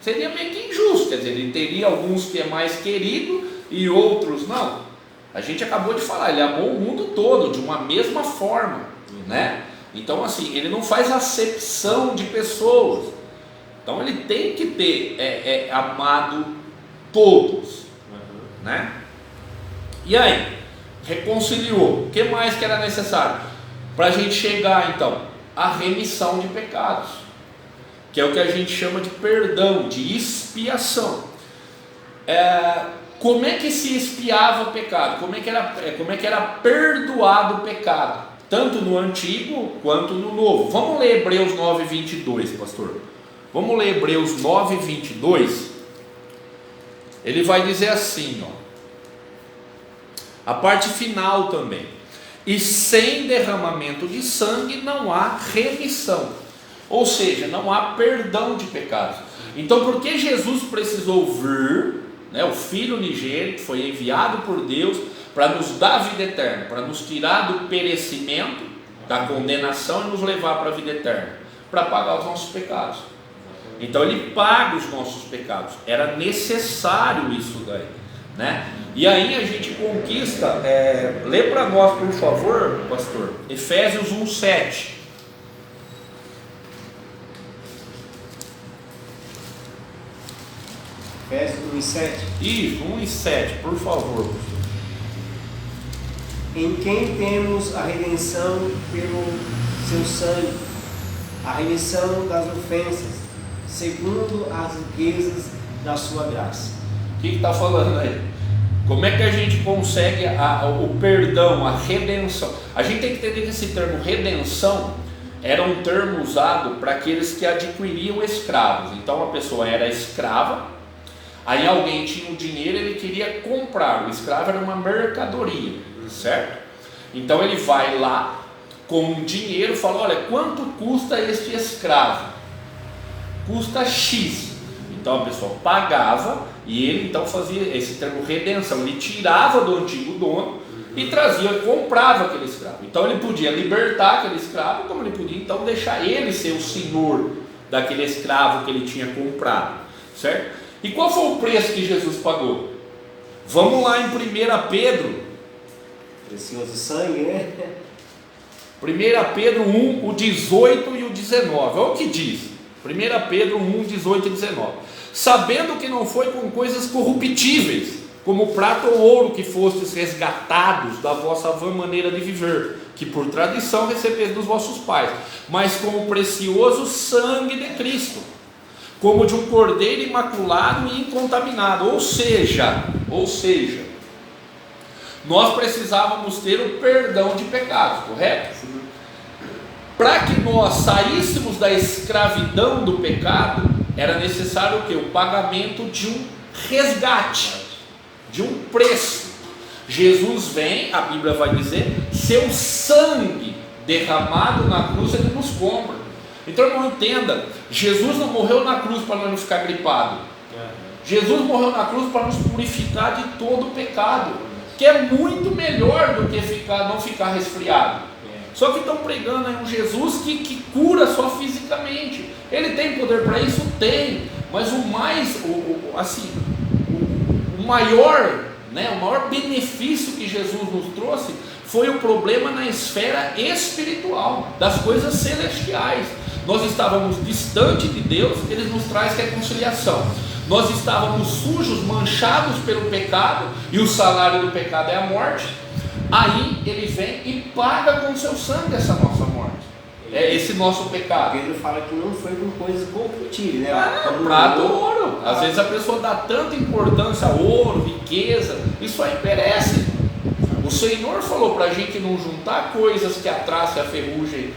Seria meio que injusto, quer dizer, ele teria alguns que é mais querido e outros não. A gente acabou de falar, ele amou o mundo todo de uma mesma forma, né? Então assim, ele não faz acepção de pessoas, então ele tem que ter amado todos, né? E aí, reconciliou, o que mais que era necessário? Para a gente chegar então à remissão de pecados, que é o que a gente chama de perdão, de expiação. Como é que se expiava o pecado? Como é que era perdoado o pecado? Tanto no Antigo quanto no Novo. Vamos ler Hebreus 9:22, pastor. Vamos ler Hebreus 9:22. Ele vai dizer assim, ó, a parte final também: e sem derramamento de sangue não há remissão, ou seja, não há perdão de pecados. Então, por que Jesus precisou vir, né, o Filho unigênito foi enviado por Deus para nos dar a vida eterna, para nos tirar do perecimento, da condenação e nos levar para a vida eterna, para pagar os nossos pecados. Então ele paga os nossos pecados, era necessário isso daí, né? E aí a gente conquista, lê para nós por favor, pastor, Efésios 1:7. Efésios 1:7. Isso, 1:7, por favor, pastor. Em quem temos a redenção pelo seu sangue, a remissão das ofensas, segundo as riquezas da sua graça. O que está falando aí? Como é que a gente consegue o perdão, a redenção? A gente tem que entender que esse termo redenção era um termo usado para aqueles que adquiriam escravos. Então a pessoa era escrava, aí alguém tinha o dinheiro, ele queria comprar. O escravo era uma mercadoria, certo? Então ele vai lá com um dinheiro e fala: olha, quanto custa este escravo? Custa X. Então a pessoa pagava e ele então fazia esse termo redenção, ele tirava do antigo dono e trazia, comprava aquele escravo. Então ele podia libertar aquele escravo, como ele podia então deixar ele ser o senhor daquele escravo que ele tinha comprado, certo? E qual foi o preço que Jesus pagou? Vamos lá em 1 Pedro, Precioso sangue, né? 1 Pedro 1, o 18 e o 19, olha o que diz. 1 Pedro 1, 18 e 19: sabendo que não foi com coisas corruptíveis, como prata ou ouro, que fostes resgatados da vossa vã maneira de viver, que por tradição recebeis dos vossos pais, mas com o precioso sangue de Cristo, como de um cordeiro imaculado e incontaminado. Ou seja, nós precisávamos ter o perdão de pecados, correto? Para que nós saíssemos da escravidão do pecado, era necessário o quê? O pagamento de um resgate, de um preço. Jesus vem, a Bíblia vai dizer, seu sangue derramado na cruz, ele nos compra. Então, irmão, entenda, Jesus não morreu na cruz para não ficar gripado. Jesus morreu na cruz para nos purificar de todo o pecado, que é muito melhor do que não ficar resfriado. Só que estão pregando aí um Jesus que cura só fisicamente. Ele tem poder para isso? Tem. Mas o maior benefício que Jesus nos trouxe foi o problema na esfera espiritual, das coisas celestiais. Nós estávamos distante de Deus, Ele nos traz reconciliação. Nós estávamos sujos, manchados pelo pecado, e o salário do pecado é a morte. Aí Ele vem e paga com o seu sangue essa nossa morte, esse nosso pecado. Pedro fala que não foi com coisas corruptíveis, né? Prata ou ouro. Às vezes a pessoa dá tanta importância a ouro, riqueza, isso aí perece. O Senhor falou para a gente não juntar coisas que a traça e a ferrugem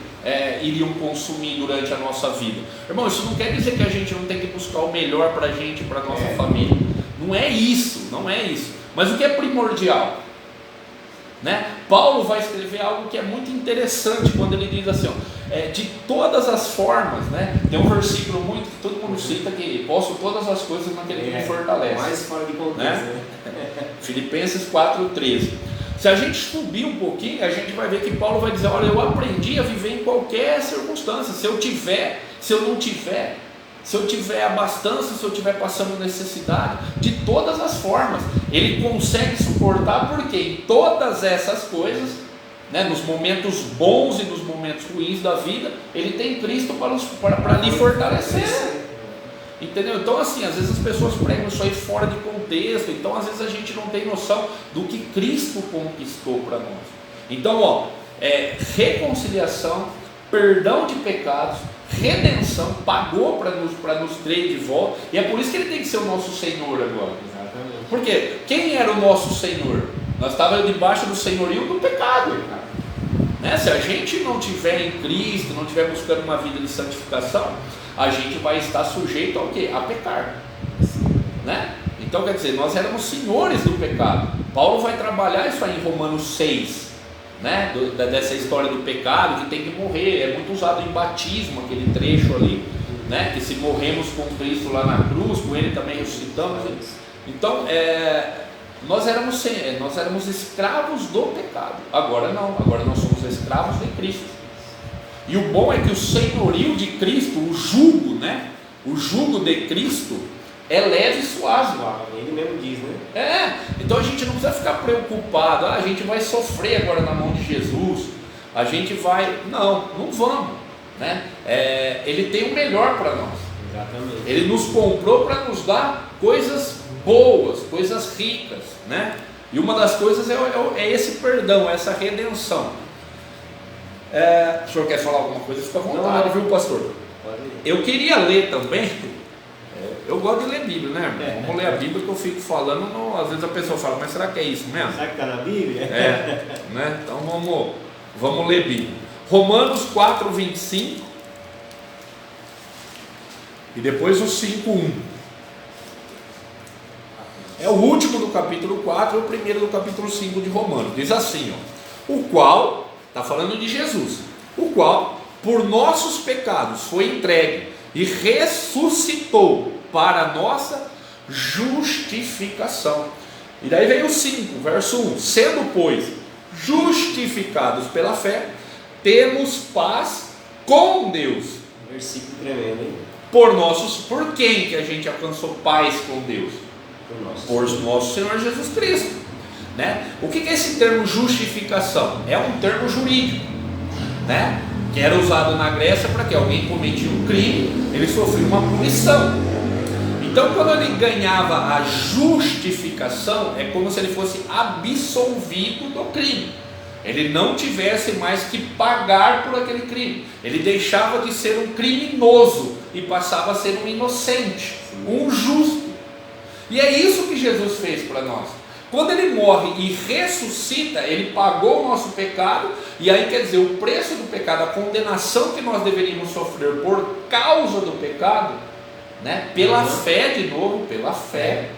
iriam consumir durante a nossa vida. Irmão, isso não quer dizer que a gente não tem que buscar o melhor para a gente, para a nossa família. Não é isso. Mas o que é primordial? Né? Paulo vai escrever algo que é muito interessante quando ele diz assim: de todas as formas, né? Tem um versículo muito que todo mundo cita, que posso todas as coisas naquele que me fortalece. Mais fora de contexto, né? Filipenses 4,13. Se a gente subir um pouquinho, a gente vai ver que Paulo vai dizer: olha, eu aprendi a viver em qualquer circunstância. Se eu não tiver, se eu tiver abastança, se eu estiver passando necessidade, de todas as formas, ele consegue suportar, porque em todas essas coisas, né, nos momentos bons e nos momentos ruins da vida, ele tem Cristo para lhe fortalecer. Entendeu? Então, assim, às vezes as pessoas pregam isso aí fora de contexto. Então, às vezes a gente não tem noção do que Cristo conquistou para nós. Então, reconciliação, perdão de pecados, redenção, pagou para nos trazer de volta. E é por isso que ele tem que ser o nosso Senhor agora. Exatamente. Porque quem era o nosso Senhor? Nós estávamos debaixo do senhorio do pecado, né? Se a gente não tiver em Cristo, não estiver buscando uma vida de santificação, a gente vai estar sujeito ao quê? A pecar, né? Então, quer dizer, nós éramos senhores do pecado. Paulo vai trabalhar isso aí em Romanos 6, né? Dessa história do pecado, que tem que morrer. É muito usado em batismo, aquele trecho ali, né? Que se morremos com Cristo lá na cruz, com Ele também ressuscitamos. Então, nós éramos escravos do pecado. Agora não, agora nós somos escravos de Cristo. E o bom é que o senhorio de Cristo, o jugo, né? O jugo de Cristo é leve e suave. Ele mesmo diz, né? Então a gente não precisa ficar preocupado. A gente vai sofrer agora na mão de Jesus. A gente vai... Não vamos, né? Ele tem o melhor para nós. Exatamente. Ele nos comprou para nos dar coisas boas, coisas ricas, né? E uma das coisas é esse perdão, essa redenção. O senhor quer falar alguma coisa? Fica à vontade, viu, pastor? Pode ir. Eu queria ler também. Eu gosto de ler Bíblia, né, irmão? Vamos ler a Bíblia, que eu fico falando. Às vezes a pessoa fala, mas será que é isso mesmo? Será que está na Bíblia? Né? Então vamos ler Bíblia. Romanos 4:25 e depois o 5:1. É o último do capítulo 4 e o primeiro do capítulo 5 de Romanos. Diz assim, o qual, está falando de Jesus, o qual por nossos pecados foi entregue e ressuscitou para a nossa justificação. E daí vem o 5, verso 1: sendo, pois, justificados pela fé, temos paz com Deus. Versículo tremendo, hein? Por quem que a gente alcançou paz com Deus? Por nosso Senhor Jesus Cristo, né? O que é esse termo justificação? É um termo jurídico, né? Que era usado na Grécia para que alguém cometia um crime, ele sofria uma punição. Então, quando ele ganhava a justificação, é como se ele fosse absolvido do crime. Ele não tivesse mais que pagar por aquele crime. Ele deixava de ser um criminoso e passava a ser um inocente, um justo. E é isso que Jesus fez para nós. Quando ele morre e ressuscita, ele pagou o nosso pecado. E aí quer dizer, o preço do pecado, a condenação que nós deveríamos sofrer por causa do pecado, né? Pela fé, de novo, pela fé,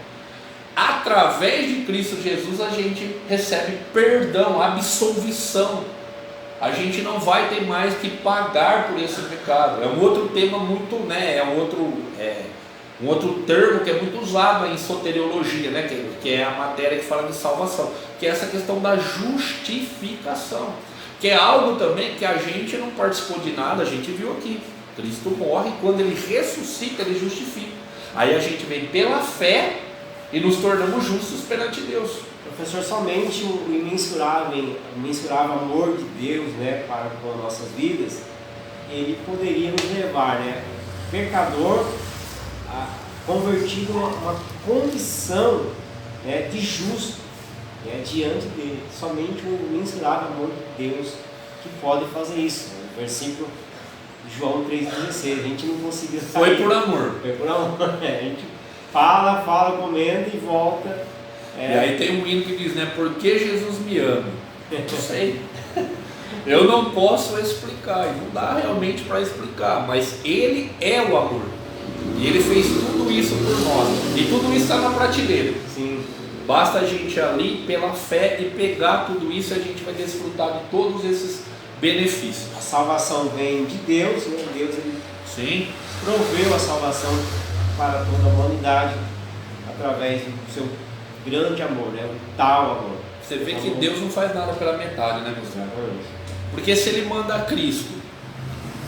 através de Cristo Jesus, a gente recebe perdão, absolvição. A gente não vai ter mais que pagar por esse pecado. É um outro tema muito, né? Um outro termo que é muito usado em soteriologia, né? Que é a matéria que fala de salvação, que é essa questão da justificação, que é algo também que a gente não participou de nada. A gente viu aqui, Cristo morre, e quando ele ressuscita, ele justifica. Aí a gente vem pela fé e nos tornamos justos perante Deus. Professor, somente o imensurável amor de Deus, né, para com as nossas vidas, ele poderia nos levar, né, pecador, convertido uma condição, né, de justo, né, diante dele. Somente o imensurável amor de Deus que pode fazer isso. O versículo de João 3,16, a gente não conseguiu sair. Foi por amor. Foi por amor. A gente fala, comenta e volta. E aí tem um hino que diz, né? Porque Jesus me ama. Não sei. Eu não posso explicar, e não dá realmente para explicar, mas Ele é o amor. E Ele fez tudo isso por nós. E tudo isso está na prateleira. Sim. Basta a gente ali pela fé e pegar tudo isso, a gente vai desfrutar de todos esses benefícios. A salvação vem de Deus, né? Deus ele Sim. proveu a salvação para toda a humanidade através do seu grande amor, né? O tal amor. Você vê que Deus não faz nada pela metade, né, meus irmãos? Porque se Ele manda Cristo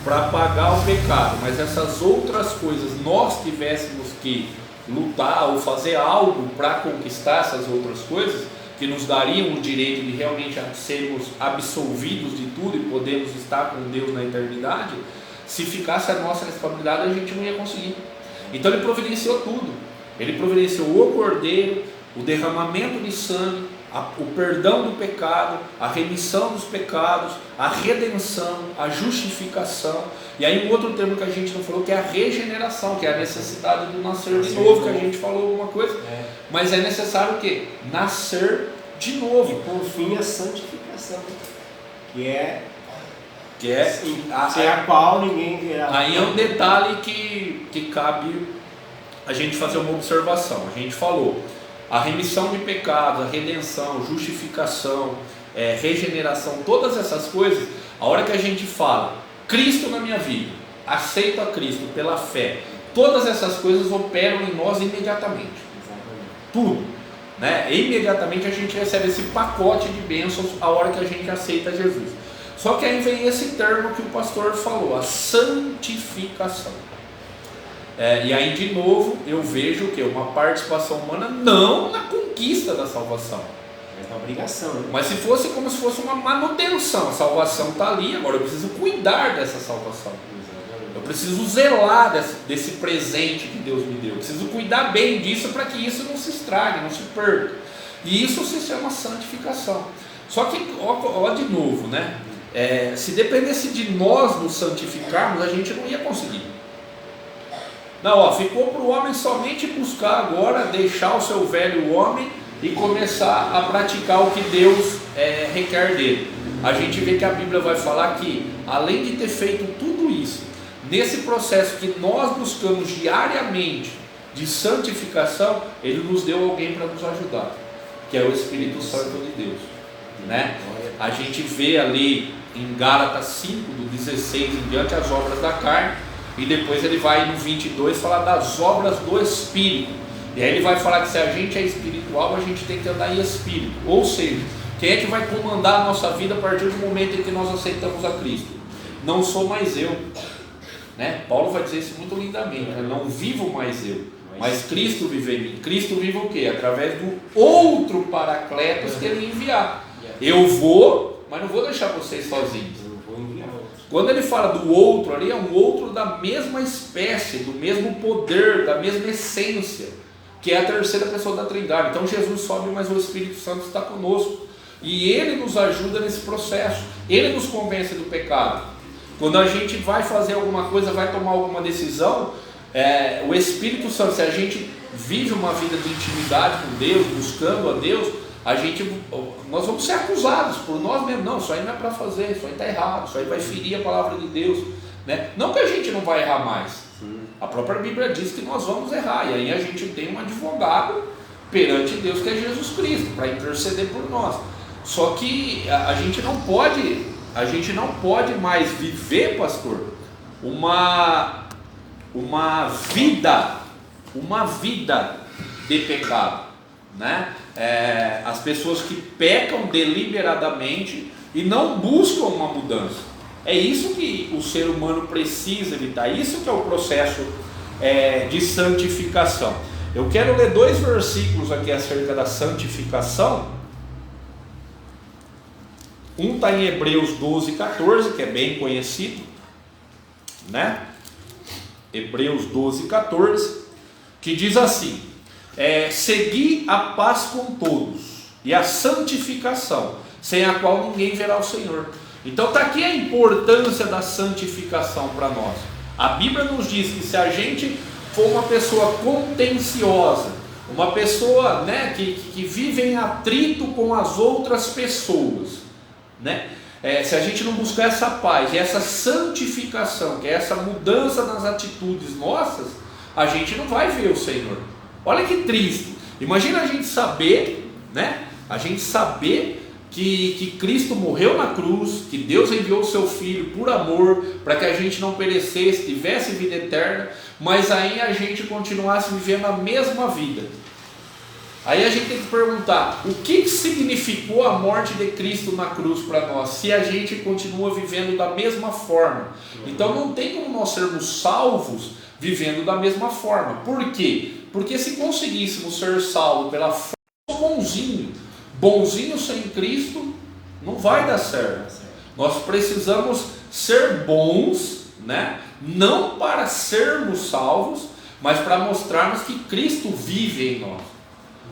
para pagar o pecado, mas essas outras coisas nós tivéssemos que lutar ou fazer algo para conquistar essas outras coisas, que nos dariam o direito de realmente sermos absolvidos de tudo e podermos estar com Deus na eternidade, se ficasse a nossa responsabilidade, a gente não ia conseguir. Então Ele providenciou tudo. Ele providenciou o cordeiro, o derramamento de sangue, o perdão do pecado, a remissão dos pecados, a redenção, a justificação. E aí um outro termo que a gente não falou, que é a regeneração, que é a necessidade do nascer de novo, que a gente falou alguma coisa. Mas é necessário o quê? Nascer de novo. E por fim a santificação, que é sem a qual ninguém verá. Aí é um detalhe que cabe a gente fazer uma observação. A gente falou a remissão de pecados, a redenção, justificação, regeneração, todas essas coisas. A hora que a gente fala Cristo na minha vida, aceito a Cristo pela fé, todas essas coisas operam em nós imediatamente. Tudo, né? Imediatamente a gente recebe esse pacote de bênçãos a hora que a gente aceita Jesus. Só que aí vem esse termo que o pastor falou, a santificação. E aí de novo eu vejo que uma participação humana não na conquista da salvação, mas na obrigação, né? Mas se fosse como se fosse uma manutenção. A salvação está ali, agora eu preciso cuidar dessa salvação. Eu preciso zelar desse presente que Deus me deu. Eu preciso cuidar bem disso para que isso não se estrague, não se perca. E isso se chama santificação. Só que, ó de novo, né? Se dependesse de nós nos santificarmos, a gente não ia conseguir. Não, ficou para o homem somente buscar agora, deixar o seu velho homem e começar a praticar o que Deus requer dele. A gente vê que a Bíblia vai falar que, além de ter feito tudo isso, nesse processo que nós buscamos diariamente de santificação, Ele nos deu alguém para nos ajudar, que é o Espírito Santo de Deus, né? A gente vê ali em Gálatas 5, do 16 em diante, as obras da carne, e depois ele vai no 22 falar das obras do Espírito. E aí ele vai falar que se a gente é espiritual, a gente tem que andar em Espírito. Ou seja, quem é que vai comandar a nossa vida a partir do momento em que nós aceitamos a Cristo? Não sou mais eu, né? Paulo vai dizer isso muito lindamente, né? Não vivo mais eu, mas Cristo vive em mim. Cristo vive o quê? Através do outro Paracletos que Ele enviar. Eu vou, mas não vou deixar vocês sozinhos. Quando ele fala do outro ali, é um outro da mesma espécie, do mesmo poder, da mesma essência, que é a terceira pessoa da Trindade. Então Jesus sobe, mas o Espírito Santo está conosco, e Ele nos ajuda nesse processo. Ele nos convence do pecado. Quando a gente vai fazer alguma coisa, vai tomar alguma decisão, o Espírito Santo, se a gente vive uma vida de intimidade com Deus, buscando a Deus, nós vamos ser acusados por nós mesmos. Não, isso aí não é para fazer, isso aí está errado, isso aí vai ferir a palavra de Deus, né? Não que a gente não vai errar mais. A própria Bíblia diz que nós vamos errar, e aí a gente tem um advogado perante Deus, que é Jesus Cristo, para interceder por nós. Só que a gente não pode mais viver, pastor, uma vida de pecado, né? As pessoas que pecam deliberadamente e não buscam uma mudança. É isso que o ser humano precisa evitar. Isso que é o processo de santificação. Eu quero ler 2 versículos aqui acerca da santificação. Um está em Hebreus 12:14, que é bem conhecido, né? Hebreus 12:14, que diz assim: segui a paz com todos e a santificação, sem a qual ninguém verá o Senhor. Então está aqui a importância da santificação para nós. A Bíblia nos diz que se a gente for uma pessoa contenciosa, uma pessoa, né, que vive em atrito com as outras pessoas, né? Se a gente não buscar essa paz e essa santificação, que é essa mudança nas atitudes nossas, a gente não vai ver o Senhor. Olha que triste. Imagina a gente saber, né? A gente saber que Cristo morreu na cruz, que Deus enviou o seu Filho por amor, para que a gente não perecesse, tivesse vida eterna, mas aí a gente continuasse vivendo a mesma vida. Aí a gente tem que perguntar, o que significou a morte de Cristo na cruz para nós, se a gente continua vivendo da mesma forma? Então não tem como nós sermos salvos vivendo da mesma forma. Por quê? Porque se conseguíssemos ser salvos pela força, bonzinho sem Cristo, não vai dar certo. Nós precisamos ser bons, né? Não para sermos salvos, mas para mostrarmos que Cristo vive em nós.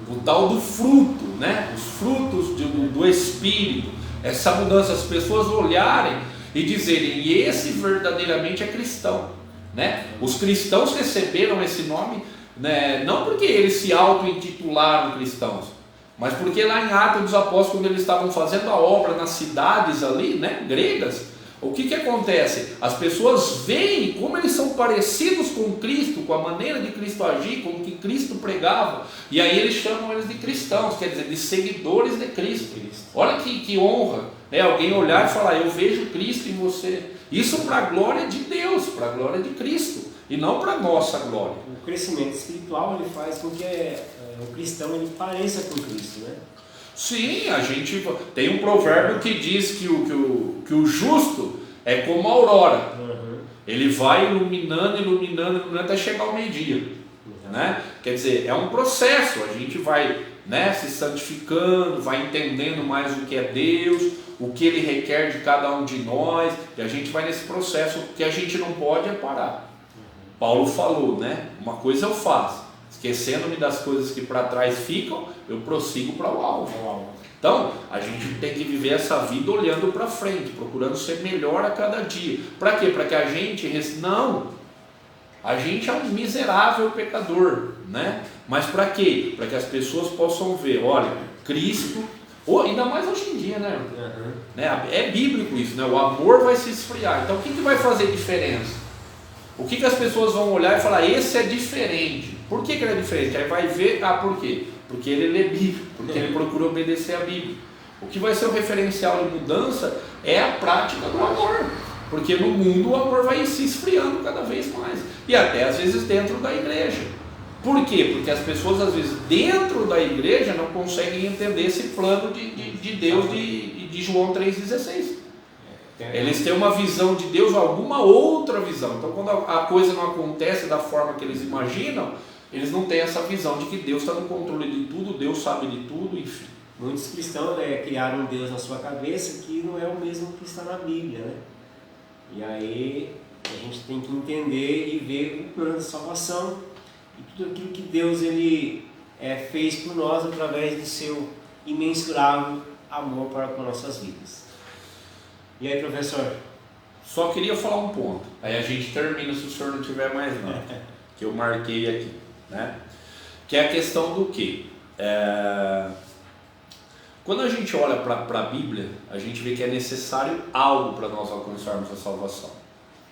O tal do fruto, né? Os frutos do Espírito, essa mudança, as pessoas olharem e dizerem, e esse verdadeiramente é cristão, né? Os cristãos receberam esse nome, né? Não porque eles se auto-intitularam cristãos, mas porque lá em Atos dos Apóstolos, quando eles estavam fazendo a obra nas cidades ali, né, gregas, o que acontece? As pessoas veem como eles são parecidos com Cristo, com a maneira de Cristo agir, com o que Cristo pregava, e aí eles chamam eles de cristãos, quer dizer, de seguidores de Cristo. Olha que honra, né? Alguém olhar e falar, eu vejo Cristo em você. Isso para a glória de Deus, para a glória de Cristo, e não para a nossa glória. O crescimento espiritual ele faz com que o cristão ele pareça com Cristo, né? Sim, a gente tem um provérbio que diz que o justo é como a aurora. Ele vai iluminando até chegar ao meio-dia, né? Quer dizer, é um processo, a gente vai, né, se santificando, vai entendendo mais o que é Deus, o que Ele requer de cada um de nós, e a gente vai nesse processo. O que a gente não pode é parar. Paulo falou, né? Uma coisa eu faço, esquecendo-me das coisas que para trás ficam, eu prossigo para o alvo. Então, a gente tem que viver essa vida olhando para frente, procurando ser melhor a cada dia. Para quê? Para que a gente... Não! A gente é um miserável pecador, né? Mas para quê? Para que as pessoas possam ver, olha, Cristo... ainda mais hoje em dia, né? É bíblico isso, né? O amor vai se esfriar. Então, o que vai fazer diferença? O que as pessoas vão olhar e falar, esse é diferente. Por que ele é diferente? Aí vai ver, por quê? Porque ele lê Bíblia, porque ele procura obedecer a Bíblia. O que vai ser o referencial de mudança é a prática do amor. Porque no mundo o amor vai se esfriando cada vez mais. E até às vezes dentro da igreja. Por quê? Porque as pessoas às vezes dentro da igreja não conseguem entender esse plano de Deus de João 3,16. Eles têm uma visão de Deus, alguma outra visão. Então quando a coisa não acontece da forma que eles imaginam, eles não têm essa visão de que Deus está no controle de tudo, Deus sabe de tudo, enfim. Muitos cristãos criaram um Deus na sua cabeça que não é o mesmo que está na Bíblia, né? E aí a gente tem que entender e ver o plano de salvação e tudo aquilo que Deus ele fez por nós através do seu imensurável amor para com nossas vidas. E aí, professor? Só queria falar um ponto, aí a gente termina se o senhor não tiver mais nada, que eu marquei aqui, né? Que é a questão do quê? Quando a gente olha para a Bíblia, a gente vê que é necessário algo para nós alcançarmos a salvação,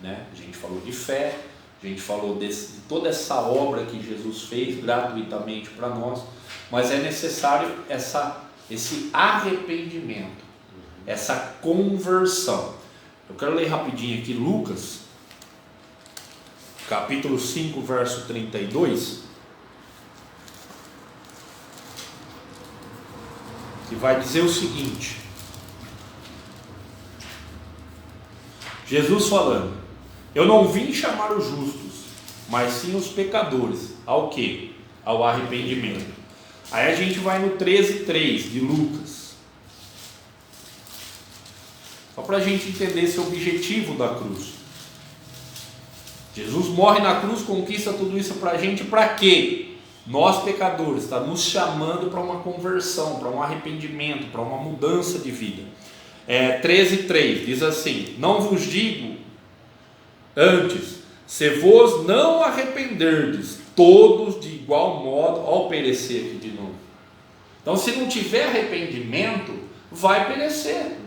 né? A gente falou de fé, a gente falou de toda essa obra que Jesus fez gratuitamente para nós, mas é necessário esse arrependimento, essa conversão. Eu quero ler rapidinho aqui Lucas, capítulo 5, verso 32, que vai dizer o seguinte: Jesus falando, eu não vim chamar os justos, mas sim os pecadores. Ao quê? Ao arrependimento. Aí a gente vai no 13:3 de Lucas, só para a gente entender esse objetivo da cruz. Jesus morre na cruz, conquista tudo isso para a gente, para quê? Nós pecadores, está nos chamando para uma conversão, para um arrependimento, para uma mudança de vida. 13:3 diz assim: não vos digo antes, se vos não arrependerdes, todos de igual modo ao perecer aqui de novo. Então, se não tiver arrependimento, vai perecer.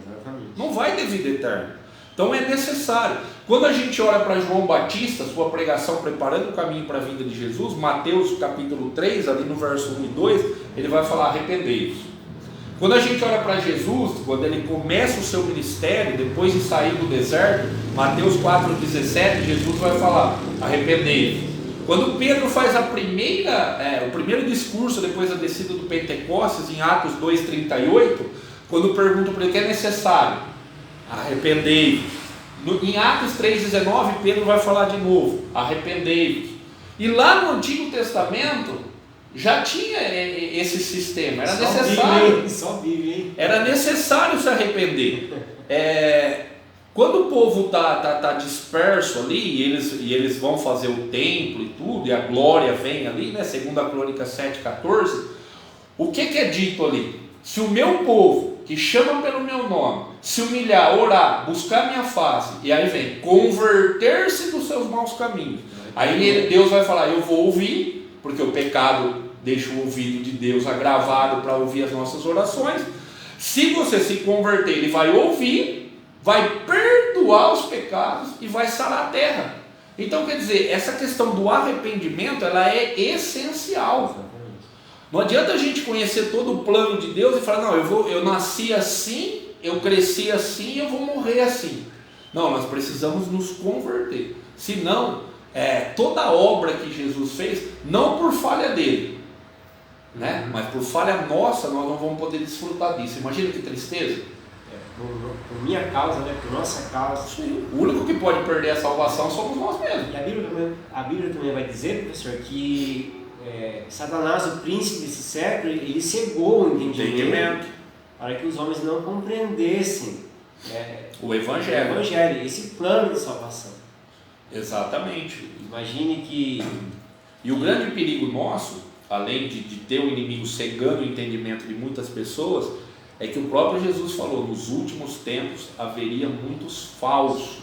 Não vai ter vida eterna. Então é necessário. Quando a gente olha para João Batista, sua pregação preparando o caminho para a vinda de Jesus, Mateus capítulo 3, ali no verso 1 e 2, ele vai falar: arrependei-vos. Quando a gente olha para Jesus, quando ele começa o seu ministério, depois de sair do deserto, Mateus 4,17, Jesus vai falar: arrependei-vos. Quando Pedro faz o primeiro discurso depois da descida do Pentecostes, em Atos 2,38, quando perguntam para ele o que é necessário, arrependei-vos. Em Atos 3,19, Pedro vai falar de novo: arrependei-vos. E lá no Antigo Testamento já tinha esse sistema, era necessário. Era necessário se arrepender. Quando o povo está disperso ali, e eles vão fazer o templo e tudo, e a glória vem ali, né? Segundo a Crônica 7,14, o que é dito ali? Se o meu povo, que chama pelo meu nome, se humilhar, orar, buscar minha face, e aí vem, converter-se dos seus maus caminhos, aí Deus vai falar: eu vou ouvir, porque o pecado deixa o ouvido de Deus agravado para ouvir as nossas orações. Se você se converter, Ele vai ouvir, vai perdoar os pecados e vai sarar a terra. Então, quer dizer, essa questão do arrependimento, ela é essencial. Não adianta a gente conhecer todo o plano de Deus e falar: não, eu nasci assim, eu cresci assim, eu vou morrer assim. Não, nós precisamos nos converter. Senão, toda a obra que Jesus fez, não por falha dele, né? Mas por falha nossa, nós não vamos poder desfrutar disso. Imagina que tristeza. Por minha causa, né? Por nossa causa. Sim. O único que pode perder a salvação somos nós mesmos. E a Bíblia também vai dizer, professor, que Satanás, o príncipe desse século, ele cegou o entendimento para que os homens não compreendessem o Evangelho, esse plano de salvação. Exatamente. Imagine que... E o grande perigo nosso, além de ter o inimigo cegando o entendimento de muitas pessoas, é que o próprio Jesus falou: nos últimos tempos haveria muitos falsos,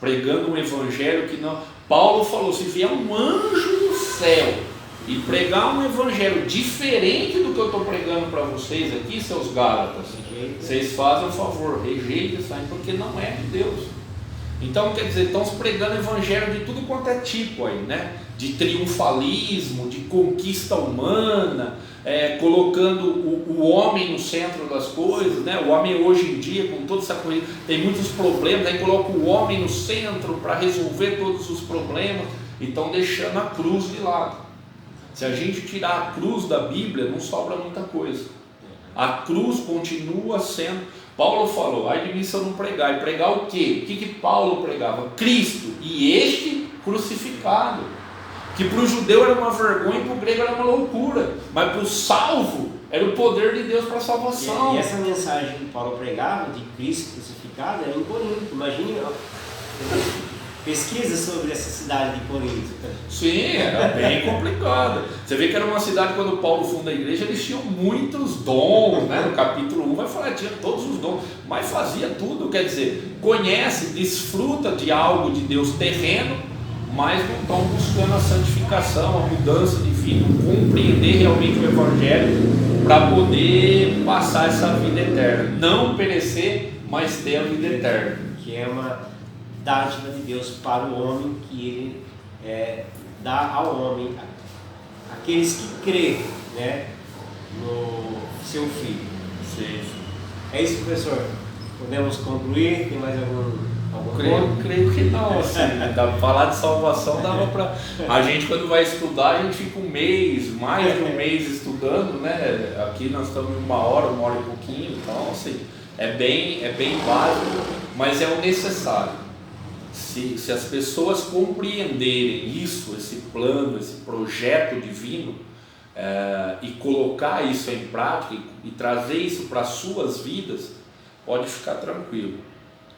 pregando um evangelho que não... Paulo falou: se vier um anjo do céu e pregar um evangelho diferente do que eu estou pregando para vocês aqui, seus Gálatas, vocês fazem um favor, rejeitem isso aí, porque não é de Deus. Então, quer dizer, estão se pregando evangelho de tudo quanto é tipo aí, né? De triunfalismo, de conquista humana, colocando o homem no centro das coisas, né? O homem hoje em dia, com toda essa coisa, tem muitos problemas, aí coloca o homem no centro para resolver todos os problemas, e estão deixando a cruz de lado. Se a gente tirar a cruz da Bíblia, não sobra muita coisa. A cruz continua sendo... Paulo falou: ai de mim se eu não pregar. E pregar o quê? O que Paulo pregava? Cristo, e este crucificado. Que para o judeu era uma vergonha e para o grego era uma loucura, mas para o salvo era o poder de Deus para a salvação. E essa mensagem que Paulo pregava de Cristo crucificado era em Corinto. Imagine, pesquisa sobre essa cidade de Corinto. Sim, era bem complicada. Você vê que era uma cidade, quando Paulo funda a igreja, eles tinham muitos dons, né? No capítulo 1 vai falar, tinha todos os dons, mas fazia tudo, quer dizer, conhece, desfruta de algo de Deus terreno, mas não estão buscando a santificação, a mudança de vida, compreender realmente o Evangelho para poder passar essa vida eterna, não perecer, mas ter a vida eterna. Que é uma dádiva de Deus para o homem, que Ele dá ao homem, aqueles que crêem, né, no seu Filho. Sim. É isso, professor? Podemos concluir? Tem mais algum Creio que não, assim, falar de salvação dava para... A gente, quando vai estudar, a gente fica um mês, mais de um mês estudando, né? Aqui nós estamos em uma hora e pouquinho, então assim, é bem básico, mas é o necessário. Se as pessoas compreenderem isso, esse plano, esse projeto divino, e colocar isso em prática e trazer isso para as suas vidas, pode ficar tranquilo,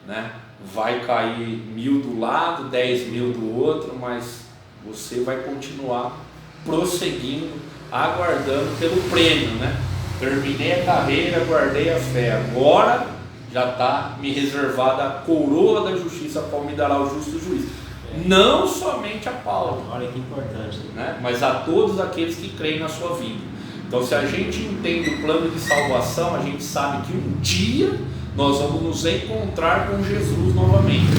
né? Vai cair 1000 do lado, 10.000 do outro, mas você vai continuar prosseguindo, aguardando pelo prêmio, né? Terminei a carreira, guardei a fé, agora já está me reservada a coroa da justiça, qual me dará o justo juiz. Não somente a Paulo, olha que importante, né? Mas a todos aqueles que creem na sua vida. Então, se a gente entende o plano de salvação, a gente sabe que um dia nós vamos nos encontrar com Jesus novamente,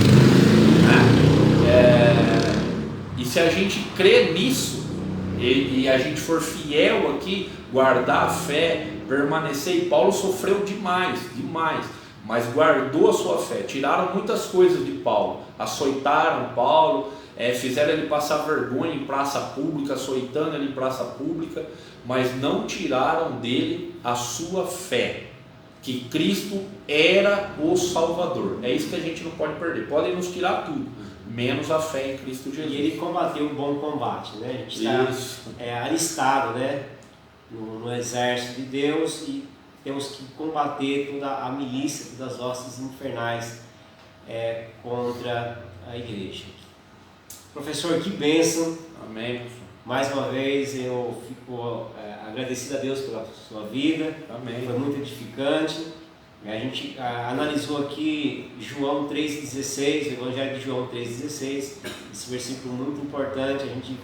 né? E se a gente crê nisso, e a gente for fiel aqui, guardar a fé, permanecer, e Paulo sofreu demais, mas guardou a sua fé. Tiraram muitas coisas de Paulo, açoitaram Paulo, fizeram ele passar vergonha em praça pública, açoitando ele em praça pública, mas não tiraram dele a sua fé, que Cristo era o Salvador. É isso que a gente não pode perder. Podem nos tirar tudo, menos a fé em Cristo Jesus. E ele combateu o bom combate, né? A gente está alistado, né? No exército de Deus, e temos que combater toda a milícia, todas as hostes infernais contra a igreja. Professor, que bênção. Amém. Mais uma vez eu fico agradecido a Deus pela sua vida. Amém. Foi muito edificante. A gente analisou aqui João 3,16, o Evangelho de João 3,16, esse versículo muito importante. A gente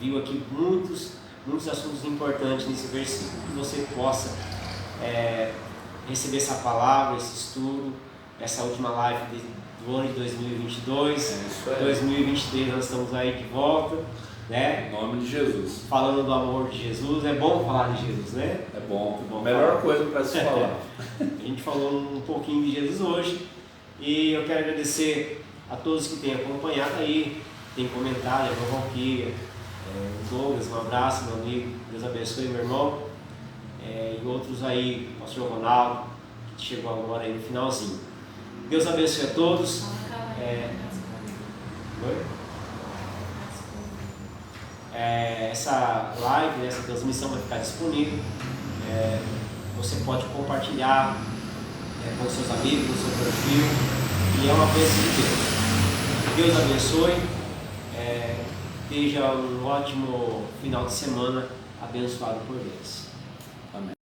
viu aqui muitos assuntos importantes nesse versículo. Que você possa receber essa palavra, esse estudo, essa última live do ano de 2022. 2023 nós estamos aí de volta, né? Em nome de Jesus. Falando do amor de Jesus. É bom falar de Jesus, né? É bom. A melhor coisa para se falar. A gente falou um pouquinho de Jesus hoje, e eu quero agradecer a todos que têm acompanhado aí, tem comentado, a irmã Valquíria, o Douglas, um abraço, meu amigo, Deus abençoe, meu irmão, e outros aí, o pastor Ronaldo, que chegou agora aí no finalzinho. Deus abençoe a todos. Essa live, essa transmissão vai ficar disponível. Você pode compartilhar com seus amigos, no seu perfil, e é uma bênção de Deus. Deus abençoe. Esteja um ótimo final de semana, abençoado por Deus.